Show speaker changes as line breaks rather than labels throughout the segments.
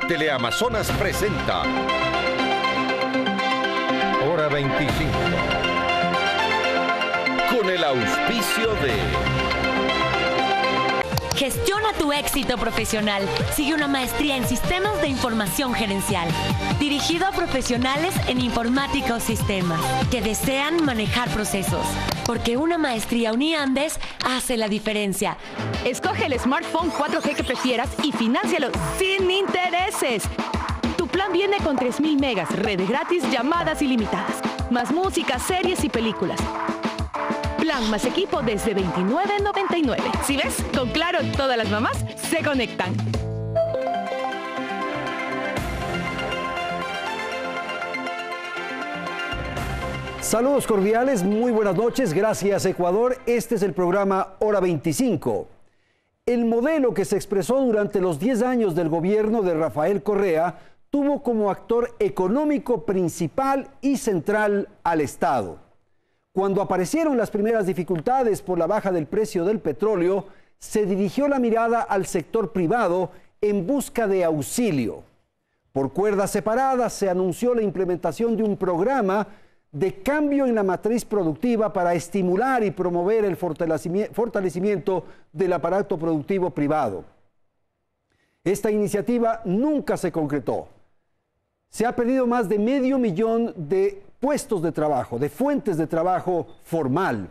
Teleamazonas presenta Hora 25 con el auspicio de...
Gestiona tu éxito profesional. Sigue una maestría en Sistemas de Información Gerencial, dirigido a profesionales en informática o sistemas que desean manejar procesos, porque una maestría Uniandes hace la diferencia.
Escoge el smartphone 4G que prefieras y fináncialo sin intereses. Tu plan viene con 3,000 megas, red gratis, llamadas ilimitadas, más música, series y películas. Plan más equipo desde $29.99. ¿Sí ves? Con Claro, todas las mamás se conectan.
Saludos cordiales, muy buenas noches, gracias Ecuador. Este es el programa Hora 25. El modelo que se expresó durante los 10 años del gobierno de Rafael Correa tuvo como actor económico principal y central al Estado. Cuando aparecieron las primeras dificultades por la baja del precio del petróleo, se dirigió la mirada al sector privado en busca de auxilio. Por cuerdas separadas se anunció la implementación de un programa de cambio en la matriz productiva para estimular y promover el fortalecimiento del aparato productivo privado. Esta iniciativa nunca se concretó. Se ha perdido más de 500,000 de puestos de trabajo, de fuentes de trabajo formal.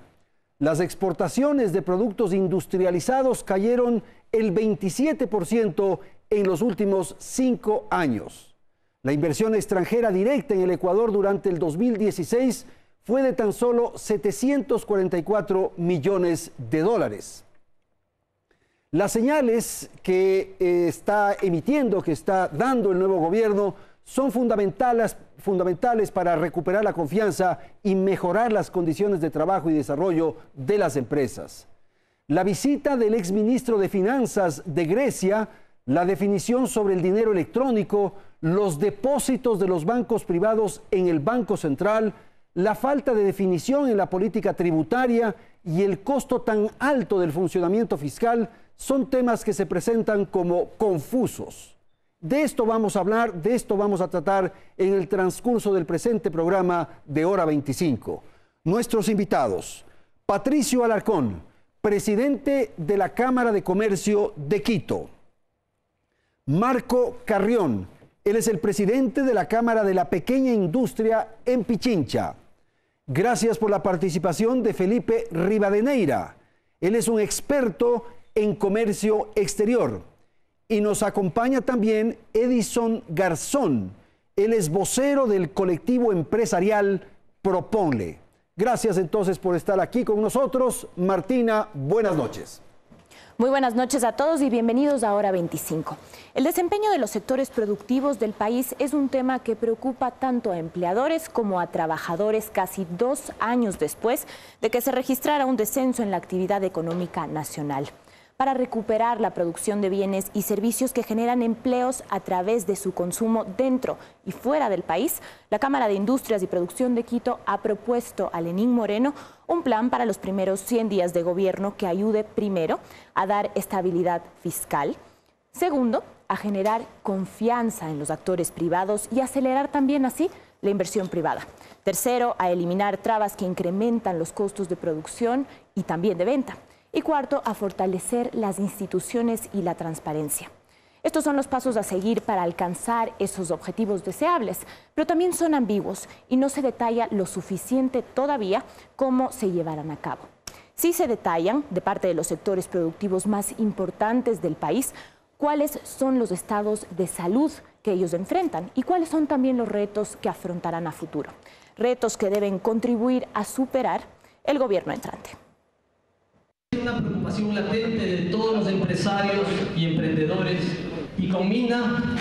Las exportaciones de productos industrializados cayeron el 27% en los últimos 5 años. La inversión extranjera directa en el Ecuador durante el 2016 fue de tan solo $744 millones. Las señales que está emitiendo, que está dando el nuevo gobierno, son fundamentales para recuperar la confianza y mejorar las condiciones de trabajo y desarrollo de las empresas. La visita del exministro de Finanzas de Grecia, la definición sobre el dinero electrónico, los depósitos de los bancos privados en el Banco Central, la falta de definición en la política tributaria y el costo tan alto del funcionamiento fiscal son temas que se presentan como confusos. De esto vamos a hablar, de esto vamos a tratar en el transcurso del presente programa de Hora 25. Nuestros invitados: Patricio Alarcón, presidente de la Cámara de Comercio de Quito. Marco Carrión, él es el presidente de la Cámara de la Pequeña Industria en Pichincha. Gracias por la participación de Felipe Rivadeneira. Él es un experto en comercio exterior. Y nos acompaña también Edison Garzón. Él es vocero del colectivo empresarial Proponle. Gracias entonces por estar aquí con nosotros. Martina, buenas noches.
Muy buenas noches a todos y bienvenidos a Hora 25. El desempeño de los sectores productivos del país es un tema que preocupa tanto a empleadores como a trabajadores casi 2 años después de que se registrara un descenso en la actividad económica nacional. Para recuperar la producción de bienes y servicios que generan empleos a través de su consumo dentro y fuera del país, la Cámara de Industrias y Producción de Quito ha propuesto a Lenín Moreno un plan para los primeros 100 días de gobierno que ayude, primero, a dar estabilidad fiscal, segundo, a generar confianza en los actores privados y acelerar también así la inversión privada, tercero, a eliminar trabas que incrementan los costos de producción y también de venta, y cuarto, a fortalecer las instituciones y la transparencia. Estos son los pasos a seguir para alcanzar esos objetivos deseables, pero también son ambiguos y no se detalla lo suficiente todavía cómo se llevarán a cabo. Sí se detallan, de parte de los sectores productivos más importantes del país, cuáles son los estados de salud que ellos enfrentan y cuáles son también los retos que afrontarán a futuro. Retos que deben contribuir a superar el gobierno entrante.
Una preocupación latente de todos los empresarios y emprendedores y combina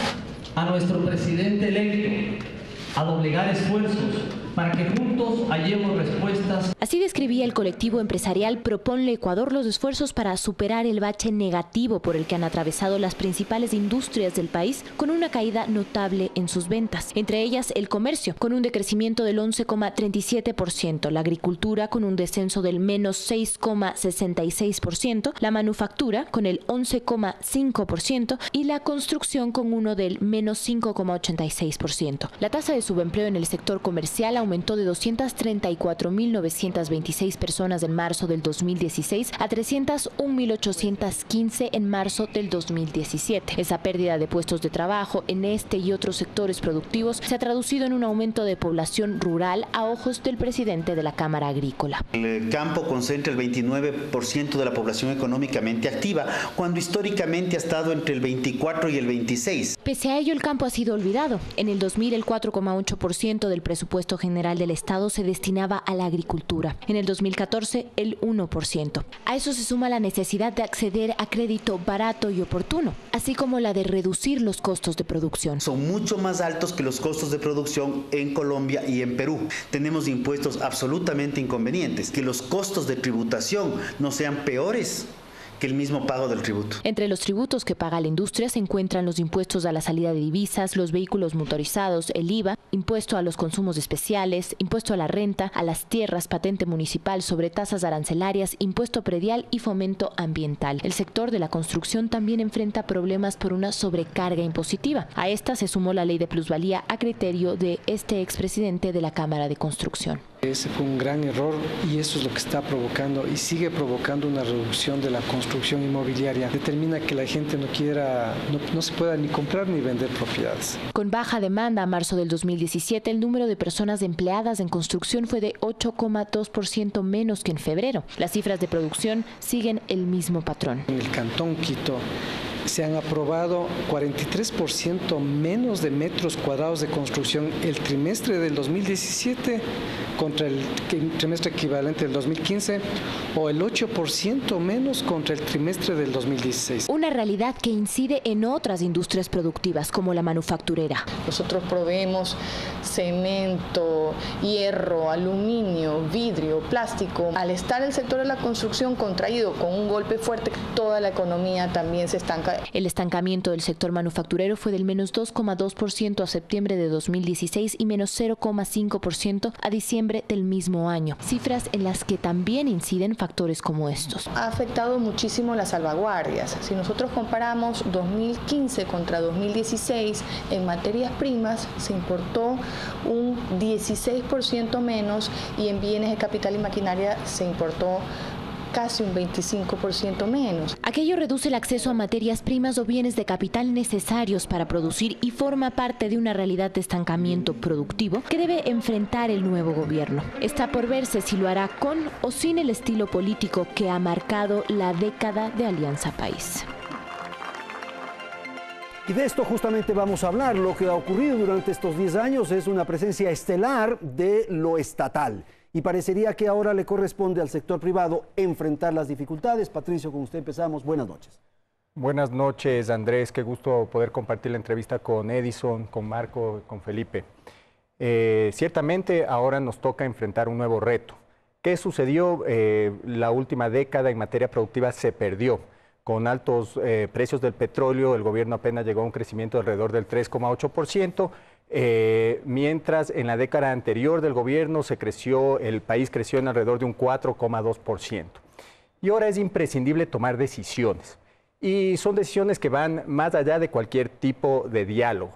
a nuestro presidente electo a doblegar esfuerzos para que juntos hallemos respuestas.
Así describía el colectivo empresarial Proponle Ecuador los esfuerzos para superar el bache negativo por el que han atravesado las principales industrias del país, con una caída notable en sus ventas. Entre ellas el comercio, con un decrecimiento del 11,37%, la agricultura con un descenso del menos 6,66%, la manufactura con el 11,5% y la construcción con uno del menos 5,86%. La tasa de subempleo en el sector comercial aumentó de 234.926 personas en marzo del 2016 a 301.815 en marzo del 2017. Esa pérdida de puestos de trabajo en este y otros sectores productivos se ha traducido en un aumento de población rural a ojos del presidente de la Cámara Agrícola.
El campo concentra el 29% de la población económicamente activa, cuando históricamente ha estado entre el 24 y el 26.
Pese a ello, el campo ha sido olvidado. En el 2000, el 4,8% del presupuesto general del Estado se destinaba a la agricultura. En el 2014, el 1%. A eso se suma la necesidad de acceder a crédito barato y oportuno, así como la de reducir los costos de producción.
Son mucho más altos que los costos de producción en Colombia y en Perú. Tenemos impuestos absolutamente inconvenientes. Que los costos de tributación no sean peores que el mismo pago del tributo.
Entre los tributos que paga la industria se encuentran los impuestos a la salida de divisas, los vehículos motorizados, el IVA, impuesto a los consumos especiales, impuesto a la renta, a las tierras, patente municipal, sobre tasas arancelarias, impuesto predial y fomento ambiental. El sector de la construcción también enfrenta problemas por una sobrecarga impositiva. A esta se sumó la ley de plusvalía a criterio de este expresidente de la Cámara de Construcción.
Ese fue un gran error y eso es lo que está provocando y sigue provocando una reducción de la construcción inmobiliaria. Determina que la gente no se pueda ni comprar ni vender propiedades.
Con baja demanda a marzo del 2017, el número de personas empleadas en construcción fue de 8,2% menos que en febrero. Las cifras de producción siguen el mismo patrón.
En el Cantón Quito se han aprobado 43% menos de metros cuadrados de construcción el trimestre del 2017 contra el trimestre equivalente del 2015 o el 8% menos contra el trimestre del 2016.
Una realidad que incide en otras industrias productivas como la manufacturera.
Nosotros proveemos cemento, hierro, aluminio, vidrio, plástico. Al estar el sector de la construcción contraído con un golpe fuerte, toda la economía también se estanca.
El estancamiento del sector manufacturero fue del menos 2,2% a septiembre de 2016 y menos 0,5% a diciembre del mismo año. Cifras en las que también inciden factores como estos.
Ha afectado muchísimo las salvaguardias. Si nosotros comparamos 2015 contra 2016, en materias primas se importó un 16% menos y en bienes de capital y maquinaria se importó casi un 25% menos.
Aquello reduce el acceso a materias primas o bienes de capital necesarios para producir y forma parte de una realidad de estancamiento productivo que debe enfrentar el nuevo gobierno. Está por verse si lo hará con o sin el estilo político que ha marcado la década de Alianza País.
Y de esto justamente vamos a hablar. Lo que ha ocurrido durante estos 10 años es una presencia estelar de lo estatal. Y parecería que ahora le corresponde al sector privado enfrentar las dificultades. Patricio, con usted empezamos. Buenas noches.
Buenas noches, Andrés. Qué gusto poder compartir la entrevista con Edison, con Marco, con Felipe. Ciertamente ahora nos toca enfrentar un nuevo reto. ¿Qué sucedió? La última década en materia productiva se perdió. Con altos precios del petróleo, el gobierno apenas llegó a un crecimiento de alrededor del 3,8%. Mientras en la década anterior del gobierno el país creció en alrededor de un 4,2%. Y ahora es imprescindible tomar decisiones. Y son decisiones que van más allá de cualquier tipo de diálogo.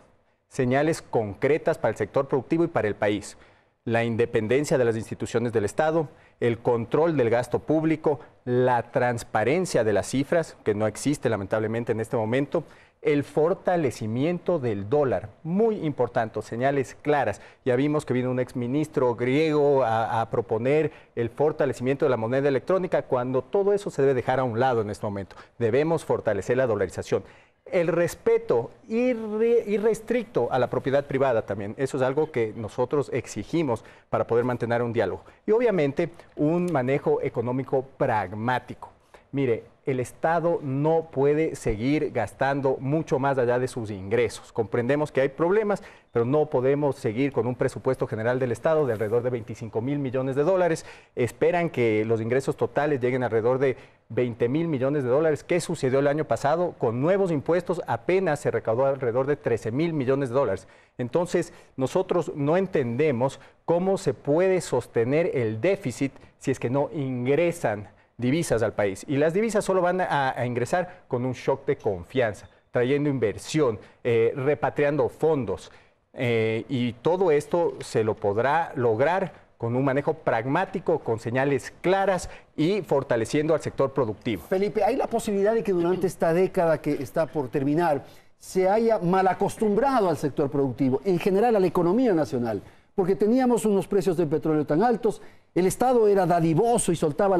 Señales concretas para el sector productivo y para el país. La independencia de las instituciones del Estado, el control del gasto público, la transparencia de las cifras, que no existe lamentablemente en este momento, el fortalecimiento del dólar, muy importante, señales claras. Ya vimos que vino un exministro griego a proponer el fortalecimiento de la moneda electrónica, cuando todo eso se debe dejar a un lado en este momento. Debemos fortalecer la dolarización. El respeto irrestricto a la propiedad privada también, eso es algo que nosotros exigimos para poder mantener un diálogo. Y obviamente un manejo económico pragmático. Mire, el Estado no puede seguir gastando mucho más allá de sus ingresos. Comprendemos que hay problemas, pero no podemos seguir con un presupuesto general del Estado de alrededor de 25.000 millones de dólares. Esperan que los ingresos totales lleguen alrededor de 20.000 millones de dólares. ¿Qué sucedió el año pasado? Con nuevos impuestos apenas se recaudó alrededor de 13.000 millones de dólares. Entonces, nosotros no entendemos cómo se puede sostener el déficit si es que no ingresan divisas al país. Y las divisas solo van a ingresar con un shock de confianza, trayendo inversión, repatriando fondos. Y todo esto se lo podrá lograr con un manejo pragmático, con señales claras y fortaleciendo al sector productivo.
Felipe, ¿hay la posibilidad de que durante esta década que está por terminar se haya mal acostumbrado al sector productivo, en general a la economía nacional? Porque teníamos unos precios del petróleo tan altos, el Estado era dadivoso y soltaba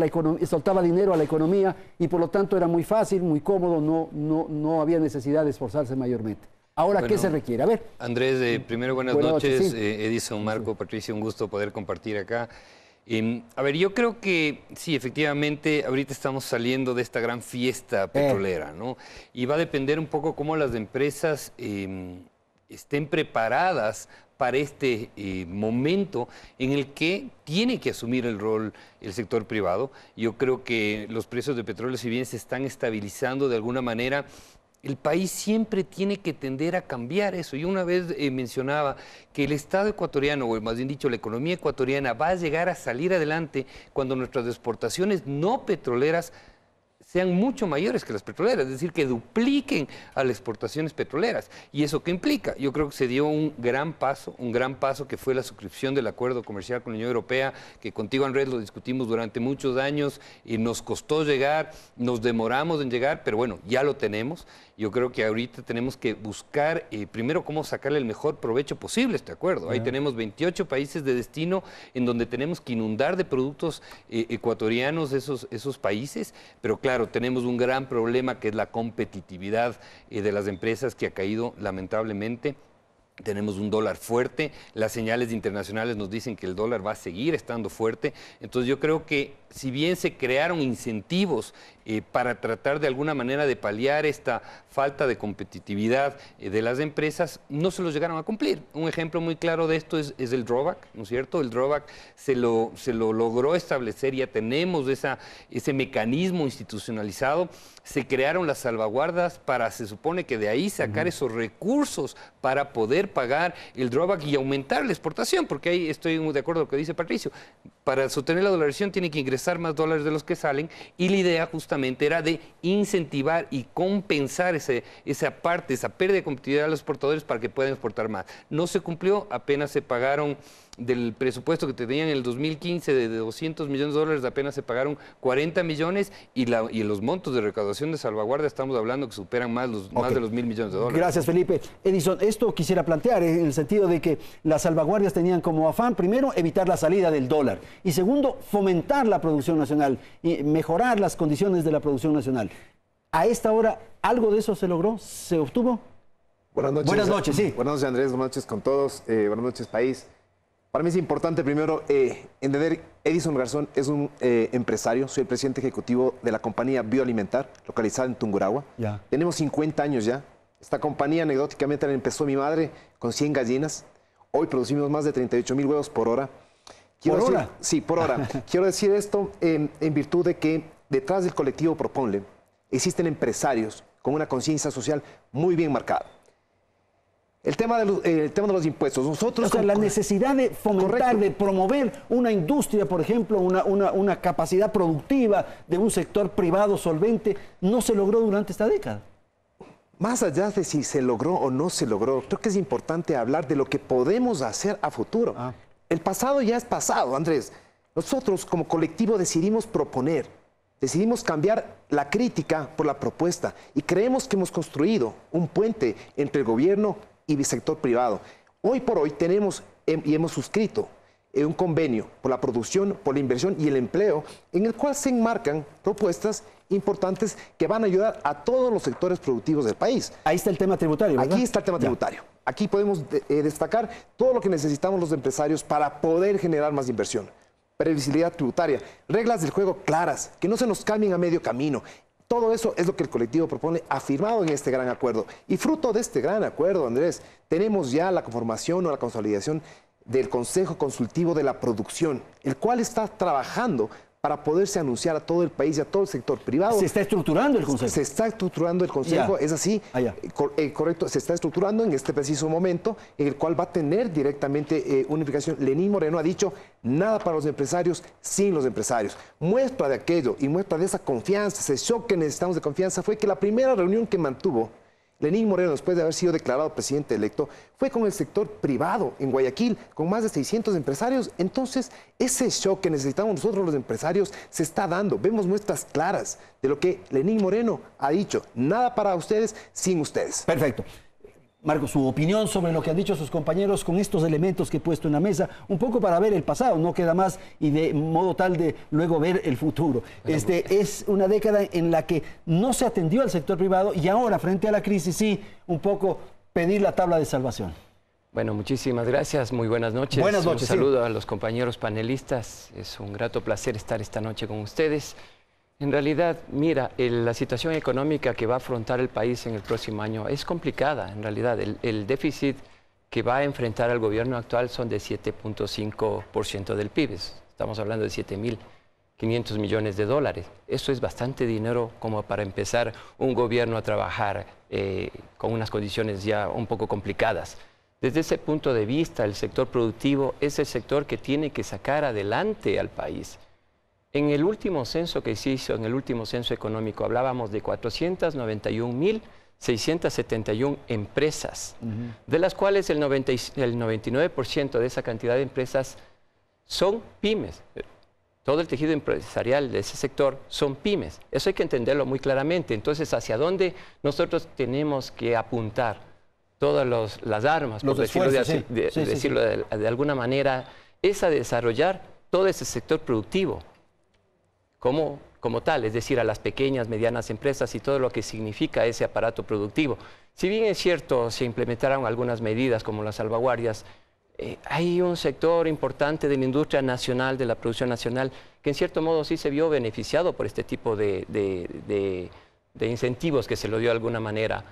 dinero a la economía y por lo tanto era muy fácil, muy cómodo, no había necesidad de esforzarse mayormente. Ahora, ¿qué se requiere? A ver.
Andrés, primero buenas noches.
Sí.
Edison, Marco, Patricia, un gusto poder compartir acá. A ver, yo creo que sí, efectivamente, ahorita estamos saliendo de esta gran fiesta petrolera, ¿no? Y va a depender un poco cómo las empresas estén preparadas para este momento en el que tiene que asumir el rol el sector privado. Yo creo que los precios de petróleo, si bien se están estabilizando de alguna manera, el país siempre tiene que tender a cambiar eso. Yo una vez mencionaba que el Estado ecuatoriano, o más bien dicho, la economía ecuatoriana va a llegar a salir adelante cuando nuestras exportaciones no petroleras sean mucho mayores que las petroleras, es decir, que dupliquen a las exportaciones petroleras. ¿Y eso qué implica? Yo creo que se dio un gran paso que fue la suscripción del acuerdo comercial con la Unión Europea, que contigo, Andrés, lo discutimos durante muchos años y nos costó llegar, nos demoramos en llegar, pero bueno, ya lo tenemos. Yo creo que ahorita tenemos que buscar primero cómo sacarle el mejor provecho posible a este acuerdo. Ahí tenemos 28 países de destino en donde tenemos que inundar de productos ecuatorianos esos países, pero claro, tenemos un gran problema que es la competitividad de las empresas que ha caído lamentablemente. Tenemos un dólar fuerte, las señales internacionales nos dicen que el dólar va a seguir estando fuerte. Entonces yo creo que si bien se crearon incentivos para tratar de alguna manera de paliar esta falta de competitividad de las empresas, no se los llegaron a cumplir. Un ejemplo muy claro de esto es el drawback, ¿no es cierto? El drawback se lo logró establecer, ya tenemos ese mecanismo institucionalizado. Se crearon las salvaguardas para, se supone que de ahí sacar esos recursos para poder pagar el drawback y aumentar la exportación, porque ahí estoy muy de acuerdo con lo que dice Patricio. Para sostener la dolarización tiene que ingresar más dólares de los que salen y la idea justamente era de incentivar y compensar esa parte, esa pérdida de competitividad de los exportadores para que puedan exportar más. No se cumplió, apenas se pagaron del presupuesto que tenían en el 2015 de 200 millones de dólares, apenas se pagaron 40 millones y los montos de recaudación de salvaguardia estamos hablando que superan más de los 1.000 millones de dólares.
Gracias, Felipe. Edison, esto quisiera plantear en el sentido de que las salvaguardias tenían como afán, primero, evitar la salida del dólar y segundo, fomentar la producción nacional y mejorar las condiciones de la producción nacional. A esta hora, ¿algo de eso se logró? ¿Se obtuvo?
Buenas noches.
Buenas noches, sí.
Buenas noches, Andrés. Buenas noches con todos. Buenas noches, país. Para mí es importante primero entender, Edison Garzón es un empresario, soy el presidente ejecutivo de la compañía Bioalimentar, localizada en Tungurahua.
Ya.
Tenemos 50 años ya. Esta compañía anecdóticamente la empezó mi madre con 100 gallinas. Hoy producimos más de 38.000 huevos por hora.
¿Por hora?
Sí, por hora. Quiero decir esto en virtud de que detrás del colectivo Proponle existen empresarios con una conciencia social muy bien marcada. El tema de los impuestos. Nosotros,
o sea, la necesidad de fomentar, de promover una industria, por ejemplo, una capacidad productiva de un sector privado solvente, no se logró durante esta década.
Más allá de si se logró o no se logró, creo que es importante hablar de lo que podemos hacer a futuro. El pasado ya es pasado, Andrés. Nosotros como colectivo decidimos proponer, decidimos cambiar la crítica por la propuesta y creemos que hemos construido un puente entre el gobierno y el sector privado. Hoy por hoy tenemos y hemos suscrito un convenio por la producción, por la inversión y el empleo, en el cual se enmarcan propuestas importantes que van a ayudar a todos los sectores productivos del país.
Ahí está el tema tributario, ¿verdad?
Aquí está el tema tributario. Aquí podemos destacar todo lo que necesitamos los empresarios para poder generar más inversión. Previsibilidad tributaria, reglas del juego claras, que no se nos cambien a medio camino, Todo eso es lo que el colectivo propone, afirmado en este gran acuerdo. Y fruto de este gran acuerdo, Andrés, tenemos ya la conformación o la consolidación del Consejo Consultivo de la Producción, el cual está trabajando para poderse anunciar a todo el país y a todo el sector privado.
¿Se está estructurando el Consejo?
Se está estructurando el Consejo, es así, correcto, se está estructurando en este preciso momento, en el cual va a tener directamente unificación. Lenín Moreno ha dicho, nada para los empresarios sin los empresarios. Muestra de aquello y muestra de esa confianza, ese shock que necesitamos de confianza, fue que la primera reunión que mantuvo Lenín Moreno, después de haber sido declarado presidente electo, fue con el sector privado en Guayaquil, con más de 600 empresarios. Entonces, ese shock que necesitamos nosotros los empresarios se está dando. Vemos muestras claras de lo que Lenín Moreno ha dicho. Nada para ustedes sin ustedes.
Perfecto. Marco, su opinión sobre lo que han dicho sus compañeros con estos elementos que he puesto en la mesa, un poco para ver el pasado, no queda más, y de modo tal de luego ver el futuro. Es una década en la que no se atendió al sector privado y ahora, frente a la crisis, sí, un poco pedir la tabla de salvación.
Bueno, muchísimas gracias, muy buenas noches.
Buenas noches.
Un saludo a los compañeros panelistas, es un grato placer estar esta noche con ustedes. En realidad, mira, la situación económica que va a afrontar el país en el próximo año es complicada, en realidad. El déficit que va a enfrentar el gobierno actual son de 7.5% del PIB. Estamos hablando de 7.500 millones de dólares. Eso es bastante dinero como para empezar un gobierno a trabajar con unas condiciones ya un poco complicadas. Desde ese punto de vista, el sector productivo es el sector que tiene que sacar adelante al país. En el último censo que se hizo, en el último censo económico, hablábamos de 491.671 empresas, de las cuales el 99% de esa cantidad de empresas son pymes. Todo el tejido empresarial de ese sector son pymes. Eso hay que entenderlo muy claramente. Entonces, ¿hacia dónde nosotros tenemos que apuntar todas las armas, por decirlo de alguna manera, es a desarrollar todo ese sector productivo como tal, es decir, a las pequeñas, medianas empresas y todo lo que significa ese aparato productivo. Si bien es cierto, se implementaron algunas medidas como las salvaguardias, hay un sector importante de la industria nacional, de la producción nacional, que en cierto modo sí se vio beneficiado por este tipo de incentivos que se lo dio de alguna manera,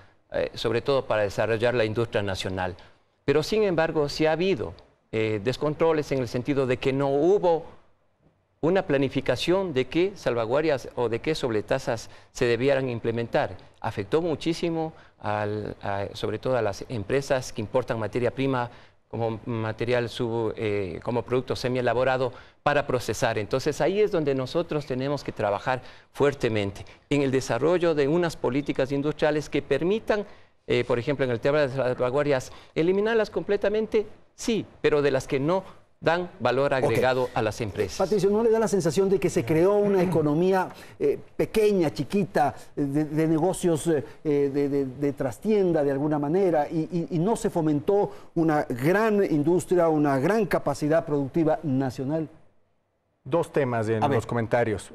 sobre todo para desarrollar la industria nacional. Pero sin embargo, sí ha habido descontroles en el sentido de que no hubo una planificación de qué salvaguardias o de qué sobretasas se debieran implementar. Afectó muchísimo sobre todo a las empresas que importan materia prima como material como producto semielaborado para procesar. Entonces ahí es donde nosotros tenemos que trabajar fuertemente en el desarrollo de unas políticas industriales que permitan, por ejemplo, en el tema de las salvaguardias, eliminarlas completamente, sí, pero de las que no dan valor agregado a las empresas.
Patricio, ¿no le da la sensación de que se creó una economía pequeña, chiquita, de negocios de trastienda de alguna manera y no se fomentó una gran industria, una gran capacidad productiva nacional?
Dos temas en los comentarios.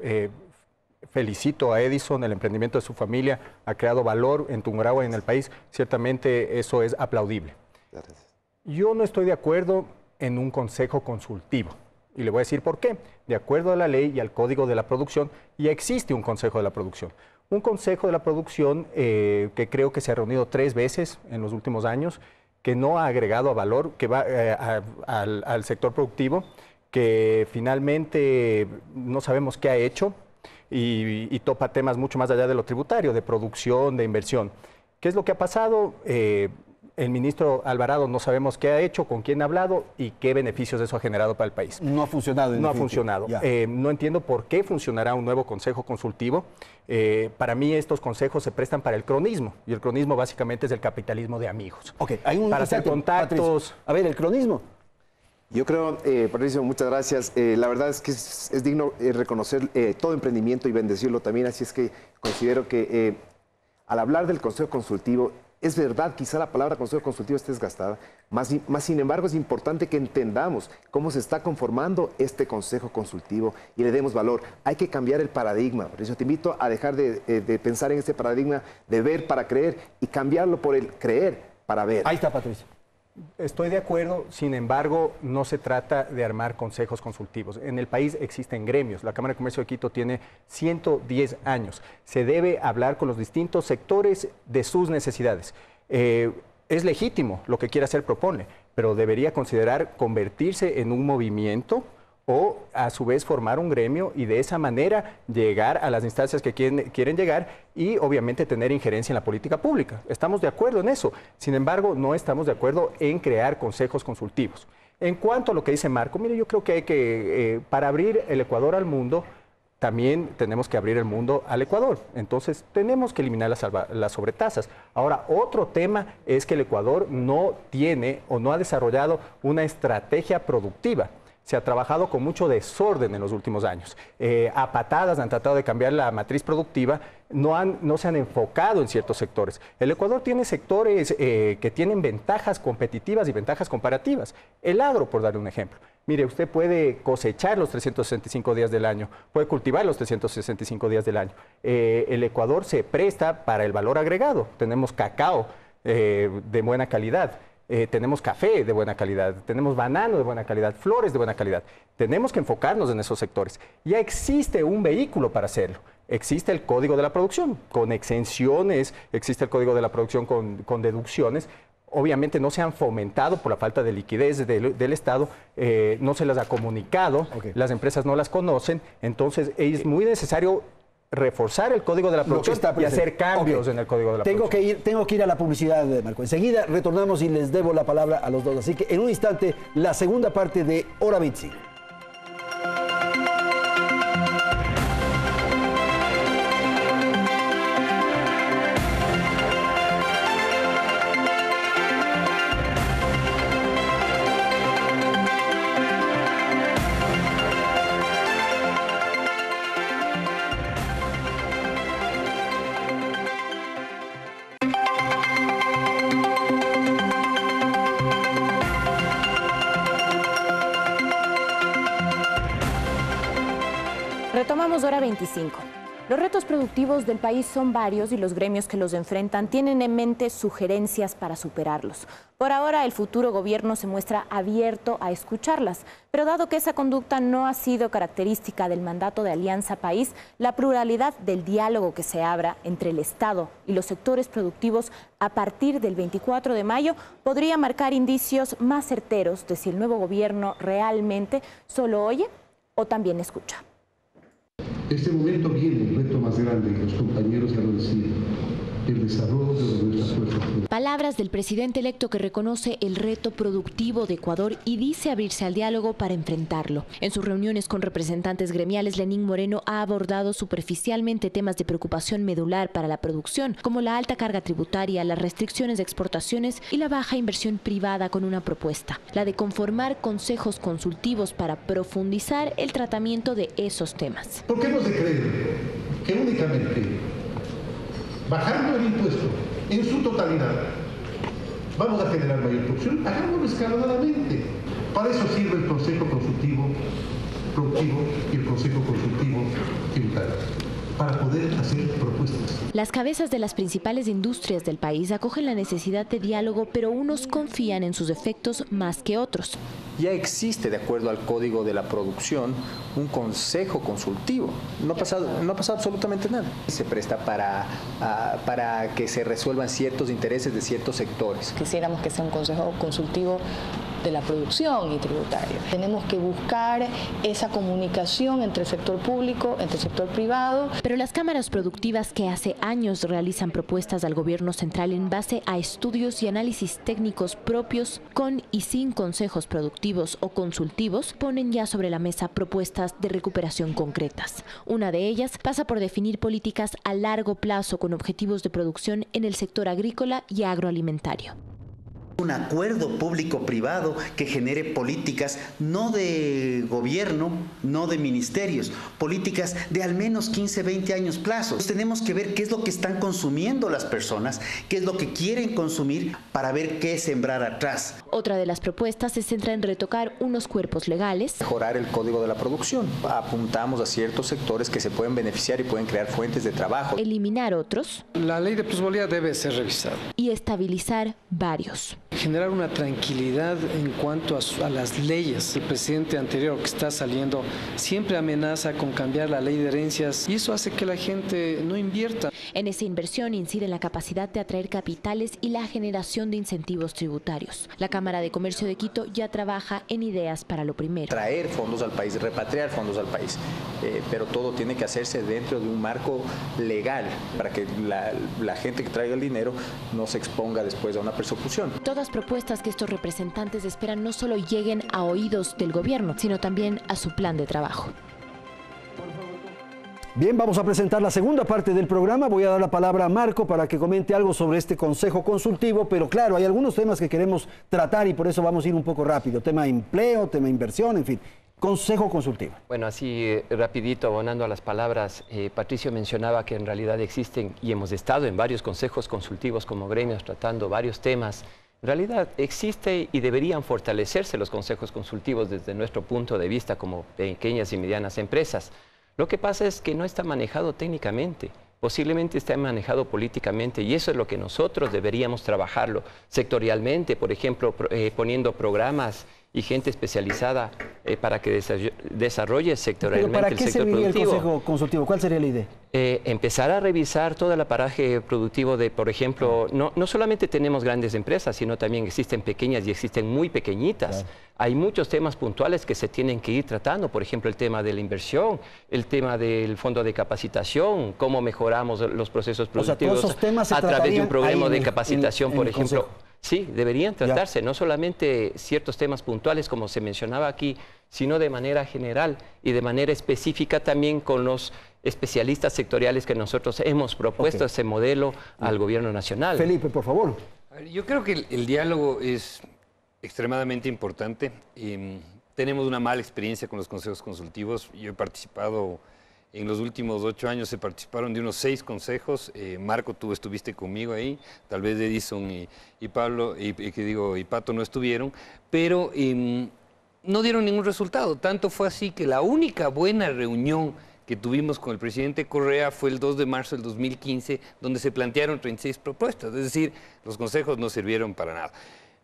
Felicito a Edison, el emprendimiento de su familia ha creado valor en Tungurahua y en el país. Ciertamente eso es aplaudible.
Gracias.
Yo no estoy de acuerdo en un consejo consultivo. Y le voy a decir por qué. De acuerdo a la ley y al Código de la Producción, ya existe un Consejo de la Producción. Un Consejo de la Producción que creo que se ha reunido 3 veces en los últimos años, que no ha agregado valor, que va al sector productivo, que finalmente no sabemos qué ha hecho y topa temas mucho más allá de lo tributario, de producción, de inversión. ¿Qué es lo que ha pasado? El ministro Alvarado no sabemos qué ha hecho, con quién ha hablado y qué beneficios eso ha generado para el país.
No ha funcionado.
No ha funcionado. No entiendo por qué funcionará un nuevo consejo consultivo. Para mí estos consejos se prestan para el cronismo y el cronismo básicamente es el capitalismo de amigos. Para hacer contactos.
Patricio. A ver, el cronismo.
Yo creo, Patricio, muchas gracias. La verdad es que es digno reconocer todo emprendimiento y bendecirlo también, así es que considero que al hablar del consejo consultivo, es verdad, quizá la palabra consejo consultivo esté desgastada, más sin embargo es importante que entendamos cómo se está conformando este consejo consultivo y le demos valor. Hay que cambiar el paradigma. Por eso te invito a dejar de pensar en este paradigma de ver para creer y cambiarlo por el creer para ver.
Ahí está, Patricio.
Estoy de acuerdo, sin embargo, no se trata de armar consejos consultivos. En el país existen gremios. La Cámara de Comercio de Quito tiene 110 años. Se debe hablar con los distintos sectores de sus necesidades. Es legítimo lo que quiera hacer, propone, pero debería considerar convertirse en un movimiento o a su vez formar un gremio y de esa manera llegar a las instancias que quieren llegar y obviamente tener injerencia en la política pública. Estamos de acuerdo en eso, sin embargo no estamos de acuerdo en crear consejos consultivos. En cuanto a lo que dice Marco, mire, yo creo que hay que, para abrir el Ecuador al mundo, también tenemos que abrir el mundo al Ecuador. Entonces, tenemos que eliminar las sobretasas. Ahora, otro tema es que el Ecuador no tiene o no ha desarrollado una estrategia productiva. Se ha trabajado con mucho desorden en los últimos años. A patadas han tratado de cambiar la matriz productiva, no se han enfocado en ciertos sectores. El Ecuador tiene sectores que tienen ventajas competitivas y ventajas comparativas. El agro, por darle un ejemplo. Mire, usted puede cosechar los 365 días del año, puede cultivar los 365 días del año. El Ecuador se presta para el valor agregado. Tenemos cacao de buena calidad. Tenemos café de buena calidad, tenemos banano de buena calidad, flores de buena calidad. Tenemos que enfocarnos en esos sectores. Ya existe un vehículo para hacerlo. Existe el Código de la Producción, con exenciones, existe el Código de la Producción con deducciones. Obviamente no se han fomentado por la falta de liquidez del Estado, no se las ha comunicado, las empresas no las conocen, entonces es muy necesario reforzar el Código de la Producción y hacer cambios en el Código de la Producción.
Tengo que ir a la publicidad, Marco. Enseguida retornamos y les debo la palabra a los dos. Así que en un instante, la segunda parte de Hora 25.
Retomamos Hora 25. Los retos productivos del país son varios y los gremios que los enfrentan tienen en mente sugerencias para superarlos. Por ahora, el futuro gobierno se muestra abierto a escucharlas, pero dado que esa conducta no ha sido característica del mandato de Alianza País, la pluralidad del diálogo que se abra entre el Estado y los sectores productivos a partir del 24 de mayo podría marcar indicios más certeros de si el nuevo gobierno realmente solo oye o también escucha.
Este momento viene el reto más grande que los compañeros han decidido, el desarrollo de nuestras fuerzas.
Palabras del presidente electo que reconoce el reto productivo de Ecuador y dice abrirse al diálogo para enfrentarlo. En sus reuniones con representantes gremiales, Lenín Moreno ha abordado superficialmente temas de preocupación medular para la producción, como la alta carga tributaria, las restricciones de exportaciones y la baja inversión privada, con una propuesta, la de conformar consejos consultivos para profundizar el tratamiento de esos temas.
¿Por qué hemos de creer que únicamente bajando el impuesto en su totalidad vamos a generar mayor producción? Hagámoslo escalonadamente. Para eso sirve el Consejo Consultivo Productivo y el Consejo Consultivo Tributario, para poder hacer propuestas.
Las cabezas de las principales industrias del país acogen la necesidad de diálogo, pero unos confían en sus efectos más que otros.
Ya existe, de acuerdo al Código de la Producción, un consejo consultivo. No ha pasado absolutamente nada. Se presta para que se resuelvan ciertos intereses de ciertos sectores.
Quisiéramos que sea un consejo consultivo de la producción y tributario. Tenemos que buscar esa comunicación entre el sector público, entre el sector privado.
Pero las cámaras productivas, que hace años realizan propuestas al gobierno central en base a estudios y análisis técnicos propios, con y sin consejos productivos o consultivos, ponen ya sobre la mesa propuestas de recuperación concretas. Una de ellas pasa por definir políticas a largo plazo con objetivos de producción en el sector agrícola y agroalimentario.
Un acuerdo público-privado que genere políticas no de gobierno, no de ministerios, políticas de al menos 15, 20 años plazo. Tenemos que ver qué es lo que están consumiendo las personas, qué es lo que quieren consumir para ver qué sembrar atrás.
Otra de las propuestas se centra en retocar unos cuerpos legales.
Mejorar el Código de la Producción. Apuntamos a ciertos sectores que se pueden beneficiar y pueden crear fuentes de trabajo.
Eliminar otros.
La ley de plusvalía debe ser revisada.
Y estabilizar varios.
generar una tranquilidad en cuanto a las leyes. El presidente anterior que está saliendo siempre amenaza con cambiar la ley de herencias y eso hace que la gente no invierta.
En esa inversión incide la capacidad de atraer capitales y la generación de incentivos tributarios. La Cámara de Comercio de Quito ya trabaja en ideas para lo primero.
Traer fondos al país, repatriar fondos al país, pero todo tiene que hacerse dentro de un marco legal para que la gente que traiga el dinero no se exponga después a una persecución.
Todas propuestas que estos representantes esperan no solo lleguen a oídos del gobierno, sino también a su plan de trabajo.
Bien, vamos a presentar la segunda parte del programa. Voy a dar la palabra a Marco para que comente algo sobre este consejo consultivo, pero claro, hay algunos temas que queremos tratar y por eso vamos a ir un poco rápido. Tema empleo, tema inversión, en fin. Consejo consultivo.
Bueno, así rapidito, abonando a las palabras, Patricio mencionaba que en realidad existen, y hemos estado en varios consejos consultivos como gremios tratando varios temas. En realidad existe y deberían fortalecerse los consejos consultivos desde nuestro punto de vista como pequeñas y medianas empresas. Lo que pasa es que no está manejado técnicamente, posiblemente está manejado políticamente y eso es lo que nosotros deberíamos trabajarlo sectorialmente, por ejemplo, poniendo programas y gente especializada para que desarrolle sectorialmente el sector productivo.
¿Pero para qué serviría el consejo consultivo? ¿Cuál sería la idea?
Empezar a revisar todo el aparaje productivo de, por ejemplo, no solamente tenemos grandes empresas, sino también existen pequeñas y existen muy pequeñitas. Claro. Hay muchos temas puntuales que se tienen que ir tratando, por ejemplo, el tema de la inversión, el tema del fondo de capacitación, cómo mejoramos los procesos productivos, o sea, todos esos temas a través de un programa de capacitación, por ejemplo. Sí, deberían tratarse no solamente ciertos temas puntuales, como se mencionaba aquí, sino de manera general y de manera específica también con los especialistas sectoriales que nosotros hemos propuesto ese modelo al gobierno nacional.
Felipe, por favor.
Yo creo que el diálogo es extremadamente importante. Tenemos una mala experiencia con los consejos consultivos. Yo he participado, en los últimos 8 años se participaron de unos 6 consejos. Marco, tú estuviste conmigo ahí, tal vez Edison y Pablo, y Pato no estuvieron, pero no dieron ningún resultado. Tanto fue así que la única buena reunión que tuvimos con el presidente Correa fue el 2 de marzo del 2015, donde se plantearon 36 propuestas. Es decir, los consejos no sirvieron para nada.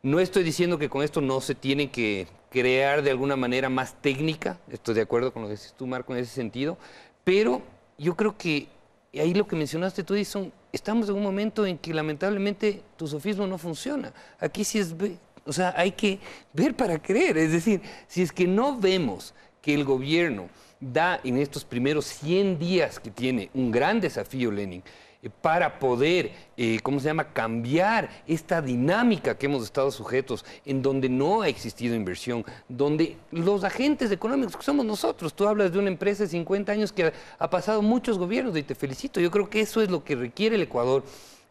No estoy diciendo que con esto no se tiene que crear de alguna manera más técnica, estoy de acuerdo con lo que dices tú, Marco, en ese sentido, pero yo creo que ahí lo que mencionaste tú, Edison, estamos en un momento en que lamentablemente tu sofismo no funciona. Aquí sí es, o sea, hay que ver para creer, es decir, si es que no vemos que el gobierno da en estos primeros 100 días que tiene un gran desafío, Lenin, para poder, cambiar esta dinámica que hemos estado sujetos, en donde no ha existido inversión, donde los agentes económicos que somos nosotros, tú hablas de una empresa de 50 años que ha pasado muchos gobiernos y te felicito, yo creo que eso es lo que requiere el Ecuador.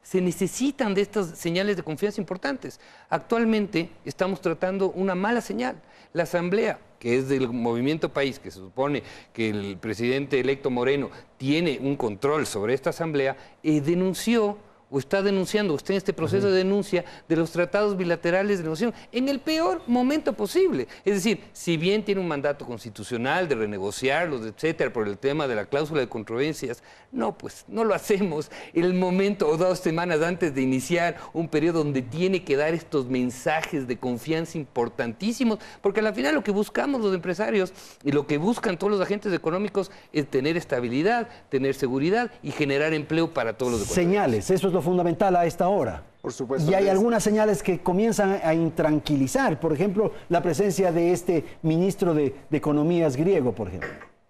Se necesitan de estas señales de confianza importantes. Actualmente estamos tratando una mala señal. La Asamblea, que es del Movimiento País, que se supone que el presidente electo Moreno tiene un control sobre esta Asamblea, denunció o está denunciando, está en este proceso de denuncia de los tratados bilaterales de negociación en el peor momento posible. Es decir, si bien tiene un mandato constitucional de renegociarlos, etcétera, por el tema de la cláusula de controversias, no, pues no lo hacemos el momento o 2 semanas antes de iniciar un periodo donde tiene que dar estos mensajes de confianza importantísimos, porque al final lo que buscamos los empresarios y lo que buscan todos los agentes económicos es tener estabilidad, tener seguridad y generar empleo para todos los ecuatorianos.
Señales, eso es lo fundamental a esta hora.
Por supuesto.
Y hay algunas señales que comienzan a intranquilizar. Por ejemplo, la presencia de este ministro de Economías griego, por ejemplo.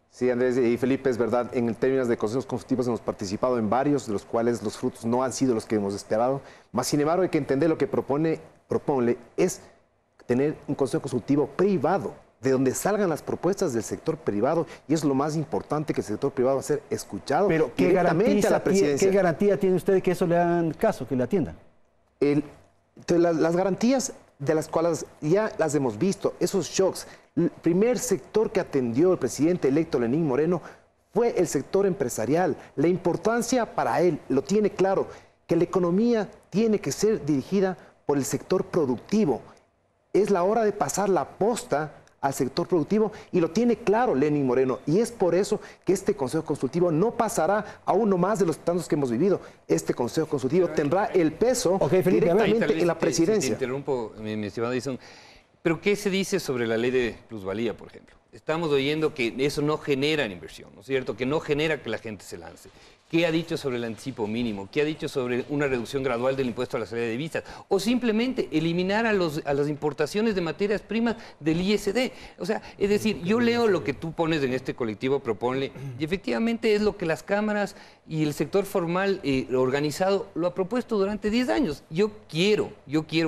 Sí, Andrés y Felipe, es verdad. En términos de consejos consultivos hemos participado en varios, de los cuales los frutos no han sido los que hemos esperado. Más sin embargo, hay que entender lo que propone es tener un consejo consultivo privado, de donde salgan las propuestas del sector privado, y es lo más importante, que el sector privado va a ser escuchado.
Pero
directamente a la presidencia.
¿Qué garantía tiene usted de que eso le hagan caso, que le atiendan?
Las garantías de las cuales ya las hemos visto, esos shocks. El primer sector que atendió el presidente electo Lenín Moreno fue el sector empresarial. La importancia para él, lo tiene claro, que la economía tiene que ser dirigida por el sector productivo. Es la hora de pasar la posta al sector productivo y lo tiene claro Lenín Moreno. Y es por eso que este Consejo Consultivo no pasará a uno más de los tantos que hemos vivido. Este Consejo Consultivo tendrá el peso directamente en la presidencia.
Te interrumpo, mi estimado Edison. ¿Pero qué se dice sobre la ley de plusvalía, por ejemplo? Estamos oyendo que eso no genera inversión, ¿no es cierto? Que no genera que la gente se lance. ¿Qué ha dicho sobre el anticipo mínimo? ¿Qué ha dicho sobre una reducción gradual del impuesto a la salida de divisas? O simplemente eliminar a las importaciones de materias primas del ISD. O sea, es decir, yo leo lo que tú pones en este colectivo Proponle y efectivamente es lo que las cámaras y el sector formal organizado lo ha propuesto durante 10 años. Yo quiero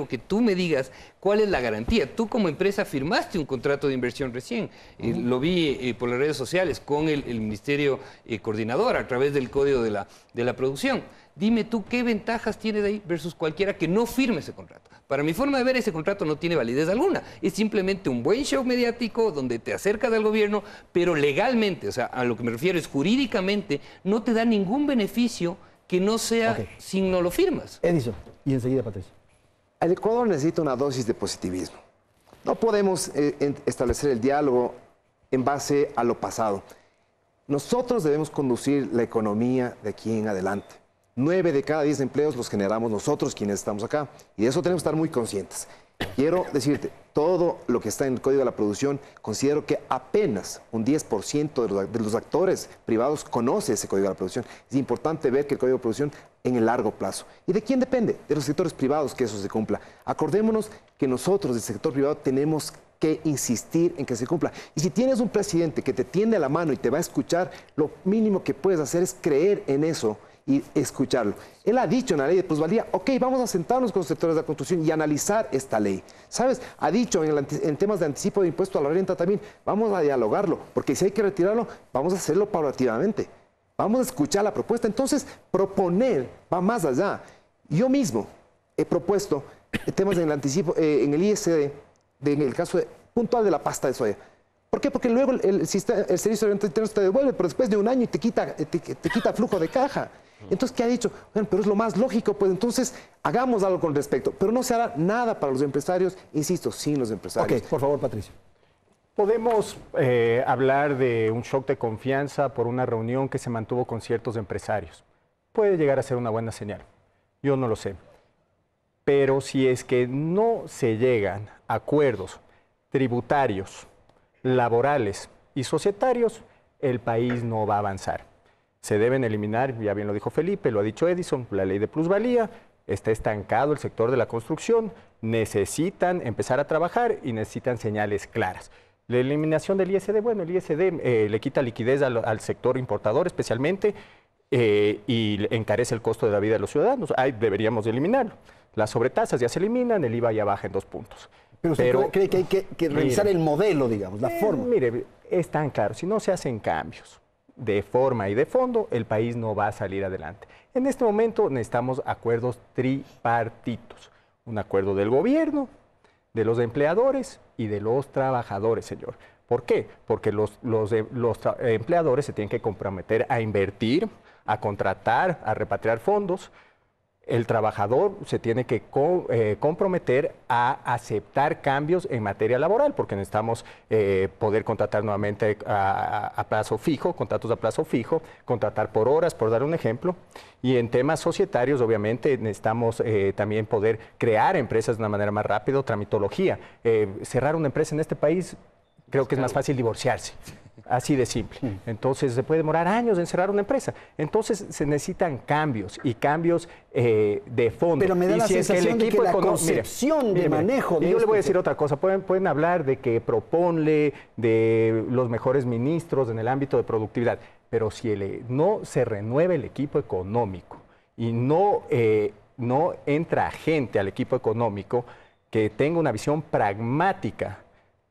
que tú me digas cuál es la garantía. Tú como empresa firmaste un contrato de inversión recién. Lo vi por las redes sociales con el Ministerio Coordinador a través del Código de la Producción. Dime tú qué ventajas tiene de ahí versus cualquiera que no firme ese contrato. Para mi forma de ver, ese contrato no tiene validez alguna. Es simplemente un buen show mediático donde te acercas al gobierno, pero legalmente, o sea, a lo que me refiero es jurídicamente, no te da ningún beneficio que no sea si no lo firmas.
Edison, y enseguida Patricia.
El Ecuador necesita una dosis de positivismo. No podemos establecer el diálogo en base a lo pasado. Nosotros debemos conducir la economía de aquí en adelante. 9 de cada 10 empleos los generamos nosotros quienes estamos acá. Y de eso tenemos que estar muy conscientes. Quiero decirte, todo lo que está en el Código de la Producción, considero que apenas un 10% de los actores privados conoce ese Código de la Producción. Es importante ver que el Código de Producción en el largo plazo. ¿Y de quién depende? De los sectores privados que eso se cumpla. Acordémonos que nosotros del sector privado tenemos que insistir en que se cumpla. Y si tienes un presidente que te tiende la mano y te va a escuchar, lo mínimo que puedes hacer es creer en eso y escucharlo. Él ha dicho en la ley de plusvalía, ok, vamos a sentarnos con los sectores de la construcción y analizar esta ley. ¿Sabes? Ha dicho en temas de anticipo de impuesto a la renta también, vamos a dialogarlo, porque si hay que retirarlo, vamos a hacerlo paulativamente. Vamos a escuchar la propuesta. Entonces, proponer va más allá. Yo mismo he propuesto temas en el anticipo, en el ISD, en el caso puntual de la pasta de soya. ¿Por qué? Porque luego el servicio de interno te devuelve, pero después de un año te quita flujo de caja. Entonces, ¿qué ha dicho? Bueno, pero es lo más lógico, pues entonces hagamos algo con respecto. Pero no se hará nada para los empresarios, insisto, sin los empresarios.
Ok, por favor, Patricia.
Podemos hablar de un shock de confianza por una reunión que se mantuvo con ciertos empresarios. Puede llegar a ser una buena señal. Yo no lo sé. Pero si es que no se llegan a acuerdos tributarios, laborales y societarios, el país no va a avanzar. Se deben eliminar, ya bien lo dijo Felipe, lo ha dicho Edison, la ley de plusvalía, está estancado el sector de la construcción, necesitan empezar a trabajar y necesitan señales claras. La eliminación del ISD, bueno, el ISD le quita liquidez al sector importador especialmente y encarece el costo de la vida de los ciudadanos. Ahí deberíamos eliminarlo. Las sobretasas ya se eliminan, el IVA ya baja en 2 puntos.
Pero usted cree que hay que revisar el modelo, digamos, la forma.
Mire, es tan claro, si no se hacen cambios de forma y de fondo, el país no va a salir adelante. En este momento necesitamos acuerdos tripartitos. Un acuerdo del gobierno, de los empleadores y de los trabajadores, señor. ¿Por qué? Porque los empleadores se tienen que comprometer a invertir, a contratar, a repatriar fondos. El trabajador se tiene que comprometer a aceptar cambios en materia laboral, porque necesitamos poder contratar nuevamente a plazo fijo, contratos a plazo fijo, contratar por horas, por dar un ejemplo. Y en temas societarios, obviamente, necesitamos también poder crear empresas de una manera más rápida, tramitología. Cerrar una empresa en este país, creo que es más fácil divorciarse. Así de simple. Entonces, se puede demorar años en cerrar una empresa. Entonces, se necesitan cambios y cambios de fondo.
Pero me da la sensación de que la concepción de manejo de
yo le voy a decir otra cosa. Pueden hablar de que Proponle, de los mejores ministros en el ámbito de productividad, pero si no se renueva el equipo económico y no entra gente al equipo económico que tenga una visión pragmática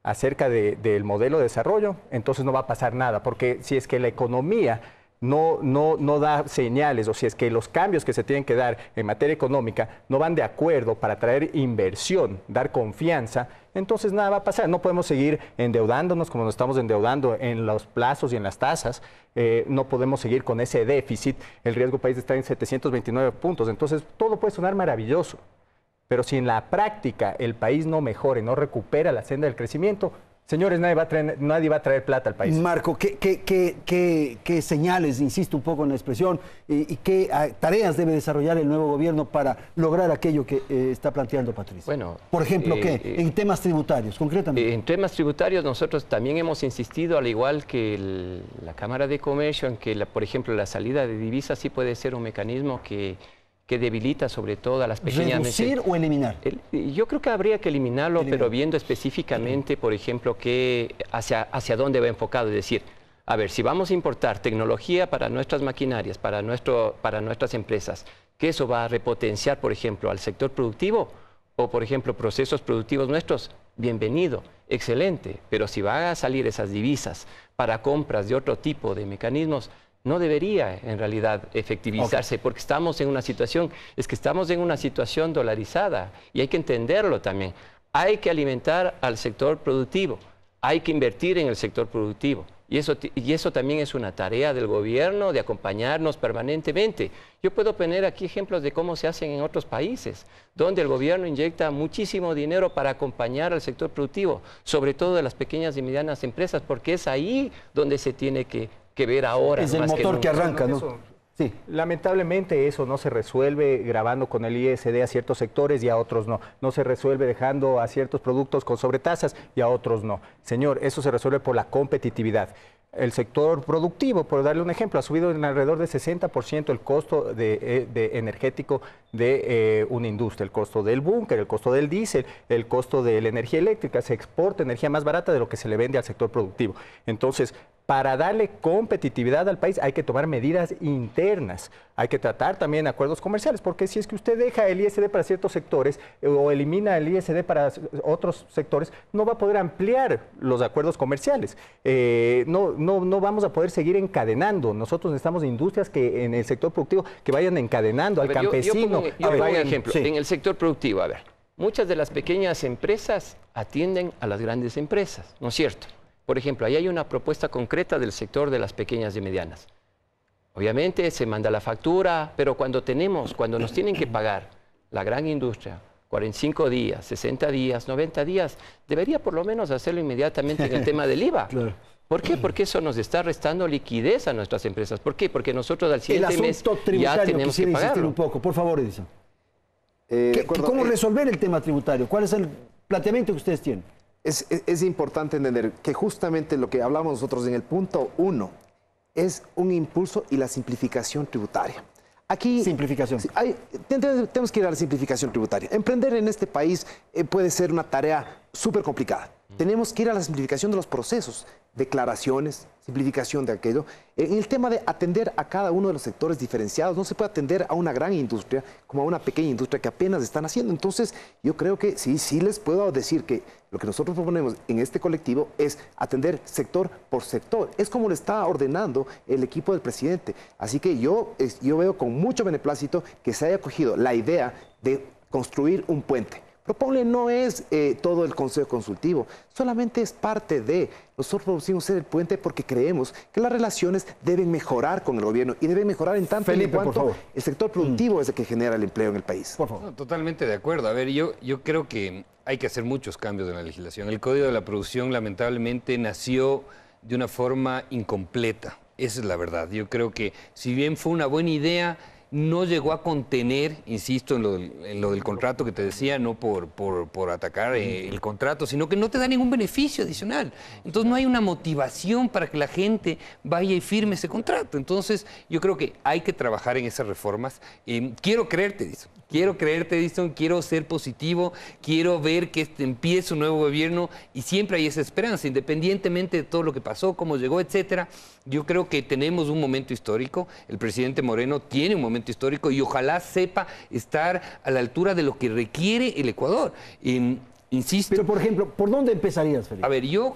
acerca del modelo de desarrollo, entonces no va a pasar nada, porque si es que la economía no da señales, o si es que los cambios que se tienen que dar en materia económica no van de acuerdo para traer inversión, dar confianza, entonces nada va a pasar. No podemos seguir endeudándonos como nos estamos endeudando en los plazos y en las tasas, no podemos seguir con ese déficit, el riesgo país está en 729 puntos, entonces todo puede sonar maravilloso. Pero si en la práctica el país no mejora y no recupera la senda del crecimiento, Señores, nadie va a traer plata al país.
Marco, ¿qué señales, insisto un poco en la expresión, y qué tareas debe desarrollar el nuevo gobierno para lograr aquello que está planteando Patricia?
Bueno,
por ejemplo, en temas tributarios, concretamente.
En temas tributarios nosotros también hemos insistido, al igual que la Cámara de Comercio, en que, por ejemplo, la salida de divisas sí puede ser un mecanismo que debilita sobre todo a las pequeñas...
¿Reducir o eliminar?
Yo creo que habría que eliminarlo, pero viendo específicamente, por ejemplo, hacia dónde va enfocado. Es decir, a ver, si vamos a importar tecnología para nuestras maquinarias, para nuestras empresas, que eso va a repotenciar, por ejemplo, al sector productivo o, por ejemplo, procesos productivos nuestros, bienvenido, excelente. Pero si van a salir esas divisas para compras de otro tipo de mecanismos, no debería en realidad efectivizarse, porque estamos en una situación dolarizada y hay que entenderlo también. Hay que alimentar al sector productivo, hay que invertir en el sector productivo y eso también es una tarea del gobierno de acompañarnos permanentemente. Yo puedo poner aquí ejemplos de cómo se hacen en otros países, donde el gobierno inyecta muchísimo dinero para acompañar al sector productivo, sobre todo de las pequeñas y medianas empresas, porque es ahí donde se tiene que ver ahora.
Es el motor que arranca, ¿no?
Sí. Lamentablemente eso no se resuelve grabando con el ISD a ciertos sectores y a otros no. No se resuelve dejando a ciertos productos con sobretasas y a otros no. Señor, eso se resuelve por la competitividad. El sector productivo, por darle un ejemplo, ha subido en alrededor de 60% el costo energético de una industria, el costo del búnker, el costo del diésel, el costo de la energía eléctrica. Se exporta energía más barata de lo que se le vende al sector productivo. Entonces, para darle competitividad al país hay que tomar medidas internas, hay que tratar también acuerdos comerciales, porque si es que usted deja el ISD para ciertos sectores o elimina el ISD para otros sectores, no va a poder ampliar los acuerdos comerciales. No vamos a poder seguir encadenando. Nosotros necesitamos industrias que en el sector productivo que vayan encadenando al campesino.
Yo pongo un ejemplo. Sí. En el sector productivo, a ver, muchas de las pequeñas empresas atienden a las grandes empresas, ¿no es cierto? Por ejemplo, ahí hay una propuesta concreta del sector de las pequeñas y medianas. Obviamente se manda la factura, pero cuando nos tienen que pagar la gran industria, 45 días, 60 días, 90 días, debería por lo menos hacerlo inmediatamente en el tema del IVA. Claro. ¿Por qué? Porque eso nos está restando liquidez a nuestras empresas. ¿Por qué? Porque nosotros al siguiente mes ya tenemos que pagarlo.
Un poco. Por favor, Edison. ¿Cómo resolver el tema tributario? ¿Cuál es el planteamiento que ustedes tienen?
Es importante entender que justamente lo que hablamos nosotros en el punto 1 es un impulso y la simplificación tributaria. Aquí
simplificación.
Tenemos que ir a la simplificación tributaria. Emprender en este país puede ser una tarea súper complicada. Tenemos que ir a la simplificación de los procesos, declaraciones, simplificación de aquello. En el tema de atender a cada uno de los sectores diferenciados, no se puede atender a una gran industria como a una pequeña industria que apenas están haciendo. Entonces, yo creo que sí les puedo decir que lo que nosotros proponemos en este colectivo es atender sector por sector. Es como lo está ordenando el equipo del presidente. Así que yo veo con mucho beneplácito que se haya cogido la idea de construir un puente. Proponle no es todo el Consejo Consultivo, solamente es parte de. Nosotros propusimos ser el puente porque creemos que las relaciones deben mejorar con el gobierno y deben mejorar en tanto y en cuanto el sector productivo es el que genera el empleo en el país.
Por favor. No, totalmente de acuerdo. A ver, yo creo que hay que hacer muchos cambios en la legislación. El Código de la Producción lamentablemente nació de una forma incompleta. Esa es la verdad. Yo creo que si bien fue una buena idea, no llegó a contener, insisto, en lo del contrato que te decía, no por atacar el contrato, sino que no te da ningún beneficio adicional. Entonces no hay una motivación para que la gente vaya y firme ese contrato. Entonces yo creo que hay que trabajar en esas reformas. Quiero creerte, Edison, quiero ser positivo, quiero ver que empiece un nuevo gobierno y siempre hay esa esperanza, independientemente de todo lo que pasó, cómo llegó, etcétera. Yo creo que tenemos un momento histórico, el presidente Moreno tiene un momento histórico y ojalá sepa estar a la altura de lo que requiere el Ecuador. Insisto.
Pero, por ejemplo, ¿por dónde empezarías, Felipe?
A ver, yo